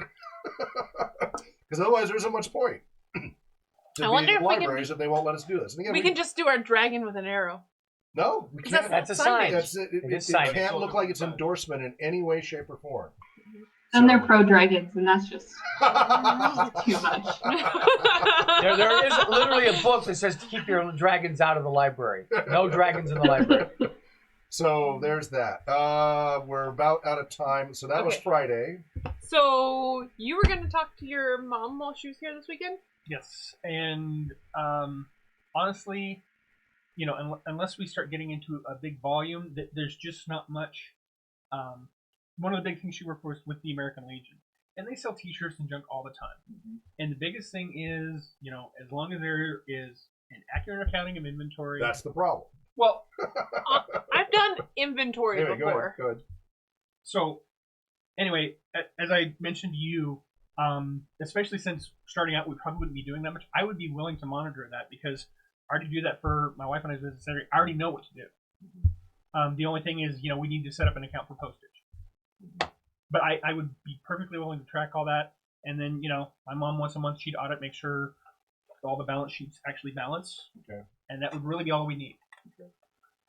Because otherwise there isn't much point to I be wonder in if we can libraries if they won't let us do this. And again, We can just do our dragon with an arrow. No, we can't. That's a Signage. sign. It is signage. can't look like it's endorsement in any way, shape, or form. And they're So- pro dragons, and that's just too much. There is literally a book that says to keep your dragons out of the library. No dragons in the library. So there's that. We're about out of time. So that was Okay. Friday. So you were going to talk to your mom while she was here this weekend? Yes, and honestly, unless we start getting into a big volume, there's just not much. One of the big things she worked for is with the American Legion, and they sell T-shirts and junk all the time. Mm-hmm. And the biggest thing is, as long as there is an accurate accounting of inventory. That's the problem. Well, I've done inventory Anyway, before. Go ahead. so anyway, as I mentioned to you, especially since starting out, we probably wouldn't be doing that much. I would be willing to monitor that because I already do that for my wife and I's business. I already know what to do. The only thing is, we need to set up an account for postage. But I would be perfectly willing to track all that. And then, my mom once a month, she'd audit, make sure all the balance sheets actually balance. Okay. And that would really be all we need.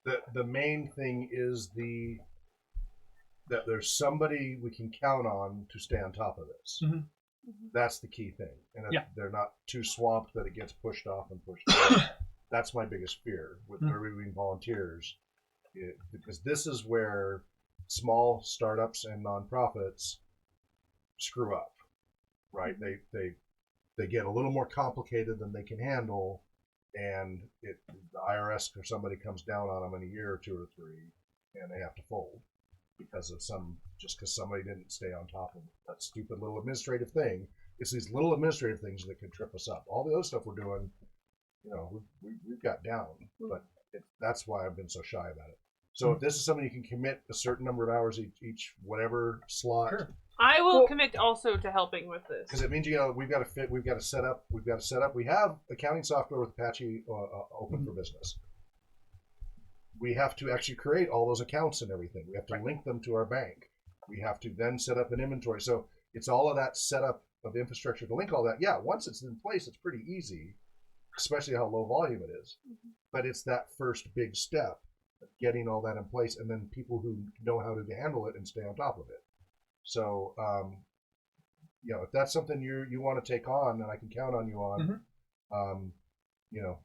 The main thing is that there's somebody we can count on to stay on top of this. Mhm. That's the key thing. And if Yeah. they're not too swamped that it gets pushed off and pushed off. That's my biggest fear with removing volunteers. Because this is where small startups and nonprofits screw up, right? They get a little more complicated than they can handle, and the IRS or somebody comes down on them in a year or two or three, and they have to fold because somebody didn't stay on top of that stupid little administrative thing. It's these little administrative things that can trip us up. All the other stuff we're doing, we've got down, but that's why I've been so shy about it. So if this is something you can commit a certain number of hours each whatever slot, Sure. I will commit also to helping with this. because it means we've got to set up. We have accounting software with Apache open for business. We have to actually create all those accounts and everything. We have to link them to our bank. We have to then set up an inventory. So it's all of that setup of infrastructure to link all that. Yeah, once it's in place, it's pretty easy, especially how low volume it is. But it's that first big step, getting all that in place, and then people who know how to handle it and stay on top of it. So, if that's something you want to take on, and I can count on you on,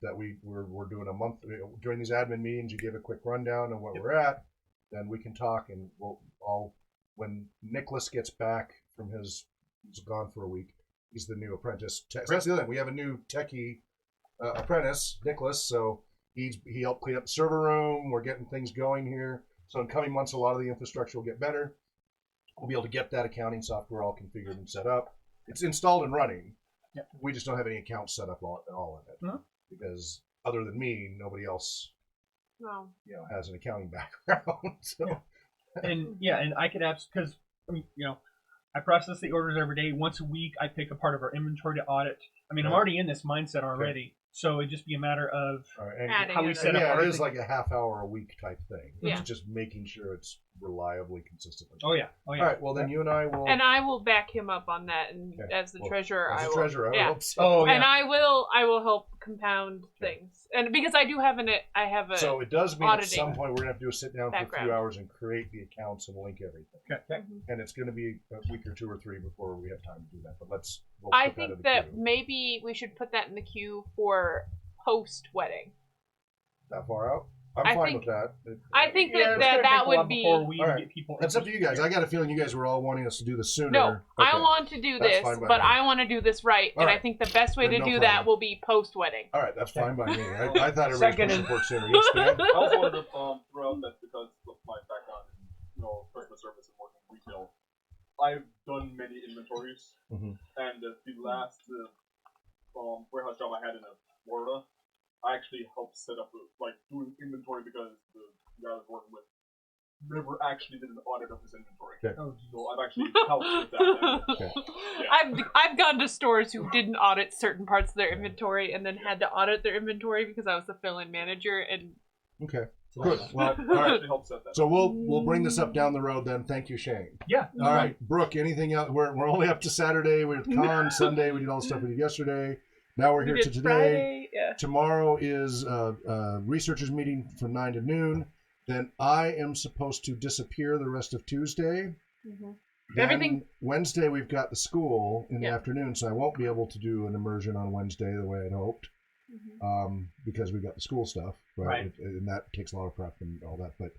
that we're doing a month during these admin meetings. You give a quick rundown on where we're at, then we can talk, and when Nicholas gets back from he's gone for a week. He's the new apprentice. So that's the other thing. We have a new techie apprentice, Nicholas. So he helped clean up the server room. We're getting things going here. So in coming months, a lot of the infrastructure will get better. We'll be able to get that accounting software all configured and set up. It's installed and running. Yep. We just don't have any accounts set up at all in it because other than me, nobody else, has an accounting background. So. And I could because I process the orders every day. Once a week, I pick a part of our inventory to audit. I'm already in this mindset already, so it'd just be a matter of how we set up. Yeah, it everything. is like a half hour a week type thing. Yeah. It's just making sure it's reliably, consistently. Oh yeah. All right. Well, then you and I will. And I will back him up on that. And as the treasurer, as I a will. treasurer, I yeah. hope so. Oh yeah. And I will help compound things. And because I do have I have a. So it does mean at auditing some point we're gonna have to do a sit down for a background. few hours and create the accounts and link everything. Okay. And it's going to be a week or two or three before we have time to do that. But we'll I put that in think the that queue. maybe we should put that in the queue for post wedding. That far out. I'm I fine think- with that. I think Yeah, that it's gonna that take a while would be. before we All right. get people. That's up to you guys. I got a feeling you guys were all wanting us to do this sooner. No, I Okay. want to do That's this, fine by but me. I want to do this right, All and I right. think the best way Then to no do problem. that will be post-wedding. All right, that's Okay. fine by me. I thought everybody was Second. supposed to work sooner. Yes, Dan? I also wanted to throw out that because of my background in customer service and working retail, I've done many inventories, Mhm. and the last warehouse job I had in Florida, I actually helped set up doing inventory because the guy I was working with never actually did an audit of his inventory. Okay. So I've actually helped with that. Okay. I've gone to stores who didn't audit certain parts of their inventory and then had to audit their inventory because I was the fill-in manager, and Okay. Good. Well, all I right. actually helped set that. So we'll bring this up down the road then. Thank you, Shane. Yeah. All right, Brooke. Anything else? We're only up to Saturday. We're at con Sunday. We did all the stuff we did yesterday. Now we're we here did to today. Friday. Yeah. Tomorrow is researchers meeting from 9 to noon. Then I am supposed to disappear the rest of Tuesday. Mm-hmm. Then Everything- Wednesday we've got the school in the Yeah. afternoon, so I won't be able to do an immersion on Wednesday the way I'd hoped. Because we've got the school stuff, right? And that takes a lot of prep and all that. But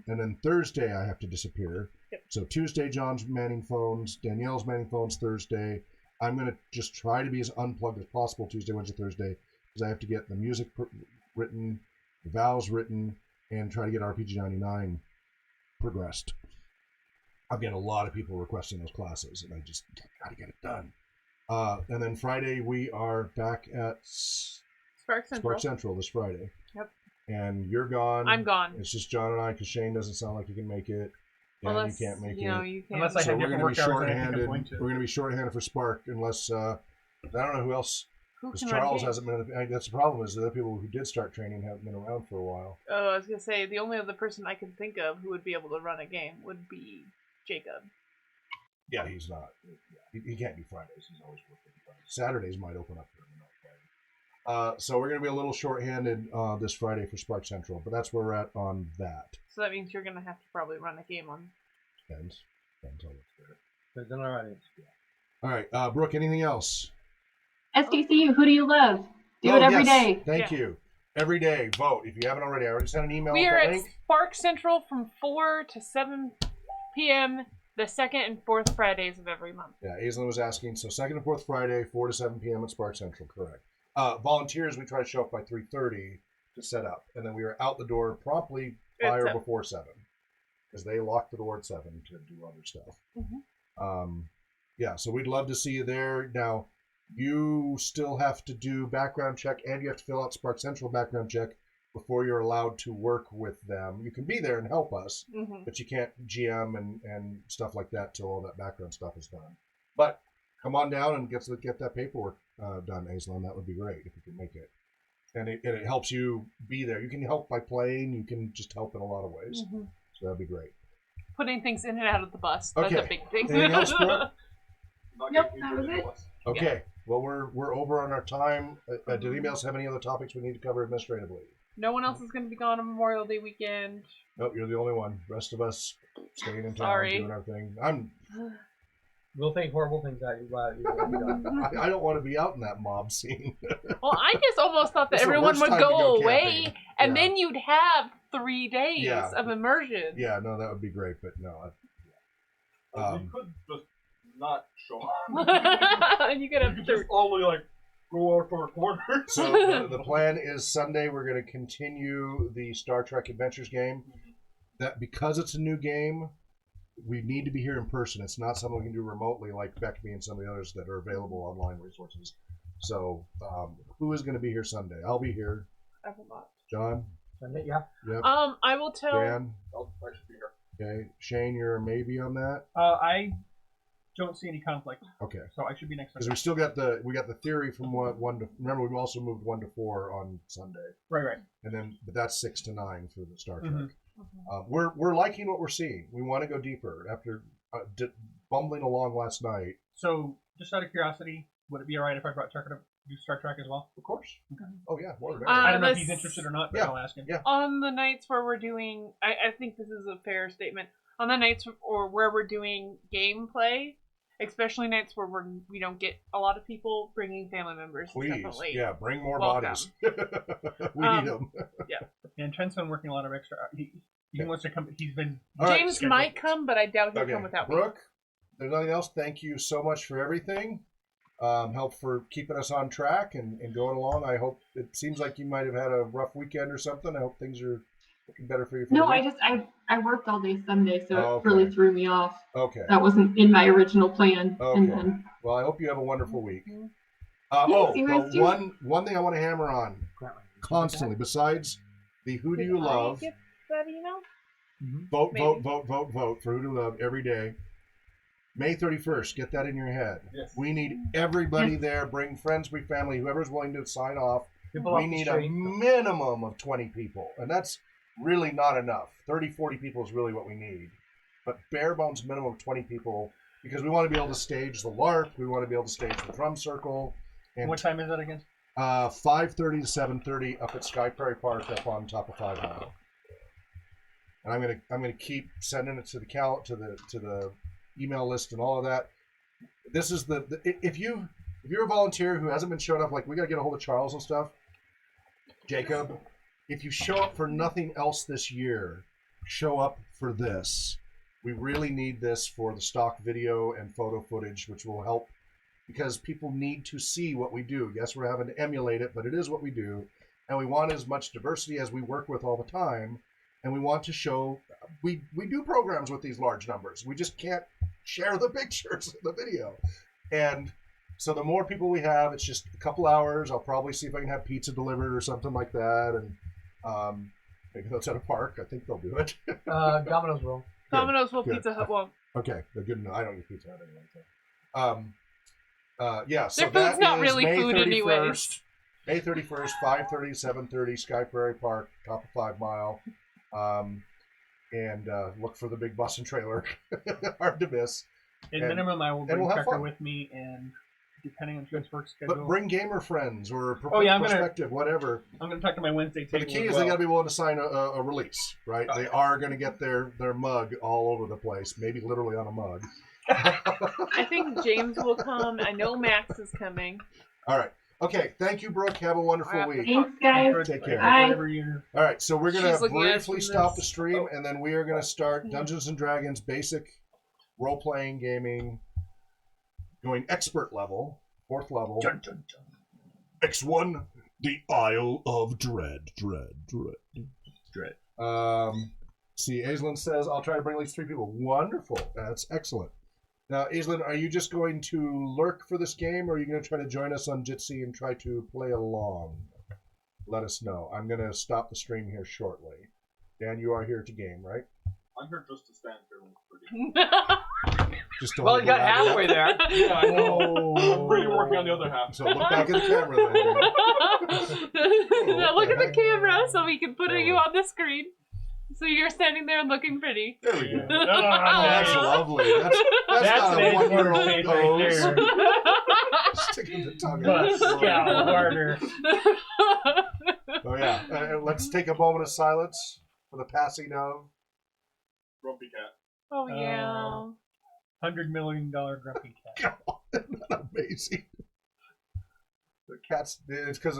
and then Thursday I have to disappear. Yep. So Tuesday John's manning phones, Danielle's manning phones Thursday. I'm gonna just try to be as unplugged as possible Tuesday, Wednesday, Thursday, because I have to get the music written, the vows written, and try to get RPG 99 progressed. I'm getting a lot of people requesting those classes, and I just got to get it done. And then Friday we are back at Spark Central. Spark Central this Friday. Yep. And you're gone. I'm gone. It's just John and I because Shane doesn't sound like he can make it. Dan, Unless, you can't make you know, it. you can't. Unless I So have we're different going to be work hours than I think I'm shorthanded. going to. We're going to be shorthanded for Spark unless I don't know who else. Who Because can run Charles games? hasn't been. That's the problem is the other people who did start training haven't been around for a while. Oh, I was gonna say the only other person I can think of who would be able to run a game would be Jacob. Yeah, he's not. He can't do Fridays. He's always working Fridays. Saturdays might open up for him. So we're going to be a little shorthanded this Friday for Spark Central, but that's where we're at on that. So that means you're gonna have to probably run a game on. Depends on what's there. There's an audience. All right, Brooke, anything else? SDCU, who do you love? Do it every yes. day. Thank you. Every day, vote. If you haven't already, I already sent an email We with are the at link. Spark Central from 4 to 7 p.m. the second and fourth Fridays of every month. Yeah, Aislinn was asking. So second and fourth Friday, 4 to 7 p.m. at Spark Central. Correct. Volunteers, we try to show up by 3:30 to set up, and then we are out the door promptly At by or 7. before 7, because they lock the door at 7 to do other stuff. Yeah, so we'd love to see you there. Now, you still have to do background check, and you have to fill out Spark Central background check before you're allowed to work with them. You can be there and help us, but you can't GM and stuff like that till all that background stuff is done. But come on down and get that paperwork done, Aislinn. That would be great if you can make it. And it helps you be there. You can help by playing. You can just help in a lot of ways. So that'd be great. Putting things in and out of the bus. That's a Okay. big thing. Anything else, Brooke? Not Nope, getting that into was any it. less. Okay. Well, we're over on our time. Did anybody else have any other topics we need to cover administratively? No one else is going to be gone on Memorial Day weekend. Nope, you're the only one. Rest of us staying in town, Sorry. doing our thing. We'll think horrible things out you while you're gone. I don't want to be out in that mob scene. Well, I just almost thought that It's the everyone worst would time to go go away, camping. and Yeah. then you'd have 3 days Yeah. of immersion. Yeah, no, that would be great, but no. We could just not show up. You could We have could 3. just all go out to our corner. So the plan is Sunday we're going to continue the Star Trek Adventures game. That because it's a new game, we need to be here in person. It's not something we can do remotely like Beckme and some of the others that are available online resources. So who is going to be here Sunday? I'll be here. I forgot. John? Yeah. Yep. I will tell. Dan? I should be here. Okay. Shane, you're a maybe on that? I don't see any conflict, Okay. so I should be next Because Sunday. we still got the theory from one to remember we also moved 1 to 4 on Sunday, Right. and then but that's 6 to 9 for the Star Trek. Mhm. We're liking what we're seeing. We want to go deeper after bumbling along last night. So, just out of curiosity, would it be alright if I brought Tucker to do Star Trek as well? Of course. Oh yeah, more than I don't know if this- he's interested or not, but Yeah. I'll ask him. Yeah. On the nights where we're doing, I think this is a fair statement. On the nights or where we're doing gameplay, especially nights where we don't get a lot of people. Bringing family members, is Please, definitely. yeah, bring more welcome. bodies. We need them. And Trent's been working a lot of extra. He wants to come. He's been. James might come, but I doubt he'll Okay, come without me. Brooke, there's nothing else. Thank you so much for everything. Help for keeping us on track and going along. I hope it seems like you might have had a rough weekend or something. I hope things are looking better for you. No, I worked all day Sunday, so Okay. it really threw me off. Okay. That wasn't in my original plan. Okay. And then, Well, I hope you have a wonderful week. you guys too. One thing I want to hammer on constantly, besides the who do you love, Get that email? vote, Maybe. vote for who do you love every day. May 31st, get that in your head. Yes. We need everybody there. Bring friends, bring family, whoever's willing to sign off. People off We the need a street. minimum of 20 people, and that's really not enough. 30, 40 people is really what we need. But bare bones minimum of 20 people, because we want to be able to stage the LARP, we want to be able to stage the drum circle. And What time is that again? 5:30 to 7:30 up at Sky Prairie Park up on top of 5 Mile. And I'm gonna keep sending it to the email list and all of that. This is if you're a volunteer who hasn't been showing up, like we gotta get a hold of Charles and stuff. Jacob, if you show up for nothing else this year, show up for this. We really need this for the stock video and photo footage, which will help because people need to see what we do. Yes, we're having to emulate it, but it is what we do. And we want as much diversity as we work with all the time. And we want to show we do programs with these large numbers. We just can't share the pictures in the video. And so the more people we have, it's just a couple hours. I'll probably see if I can have pizza delivered or something like that. And maybe that's at a park. I think they'll do it. Domino's will. Domino's will, Good. Pizza Hut won't. Okay, they're good enough. I don't eat Pizza Hut anyway. So. Yeah, so Their food's that not is really May food 31st, anyways. May 31st, 5:30, 7:30, Sky Prairie Park, top of 5 Mile. And look for the big bus and trailer. Hard to miss. In And- minimum, I will and bring we'll have Tucker fun. with me, and depending on Trent's work schedule, But bring gamer friends or Oh, yeah, I'm gonna- perspective, whatever. I'm going to talk to my Wednesday But table. the key as is well. they got to be willing to sign a release, right? They are going to get their mug all over the place, maybe literally on a mug. I think James will come. I know Max is coming. All right. Okay. Thank you, Brooke. Have a wonderful All right. week. Thanks, guys. Take care. Bye. Whatever you're- All right. So we're going She's to looking at us briefly from stop the this. stream, and then we are going to start Dungeons and Dragons basic role-playing gaming, going expert level, 4th level. Dun, dun, dun. X1, the Isle of Dread. Dread. See, Aislinn says, I'll try to bring at least 3 people. Wonderful. That's excellent. Now, Aislinn, are you just going to lurk for this game, or are you going to try to join us on Jitsi and try to play along? Let us know. I'm going to stop the stream here shortly. Dan, you are here to game, right? I'm here just to stand here and look pretty. Just to Well, hold you got the rabbit halfway up. there. Yeah, I know. Oh. I'm really working on the other half. So look back at the camera then. Dan. Now look at the camera so we can put There you we go. on the screen. So you're standing there and looking pretty. There we go. Oh, That's nice. lovely. That's That's not an a age one-year-old face pose. right there. Sticking the tongue But out. scowl harder. Oh yeah. Let's take a moment of silence for the passing of. Grumpy cat. Oh yeah. $100 million grumpy cat. Isn't that amazing? The cat's. It was because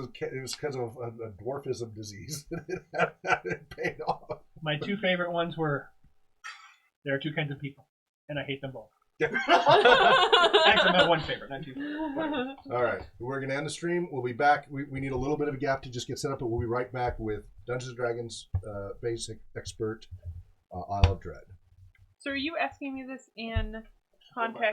of a dwarfism disease. It paid off. My 2 favorite ones were there are 2 kinds of people, and I hate them both. Actually, my 1 favorite, not 2. All right, we're gonna end the stream. We'll be back. We need a little bit of a gap to just get set up, but we'll be right back with Dungeons and Dragons basic expert Isle of Dread. So are you asking me this in context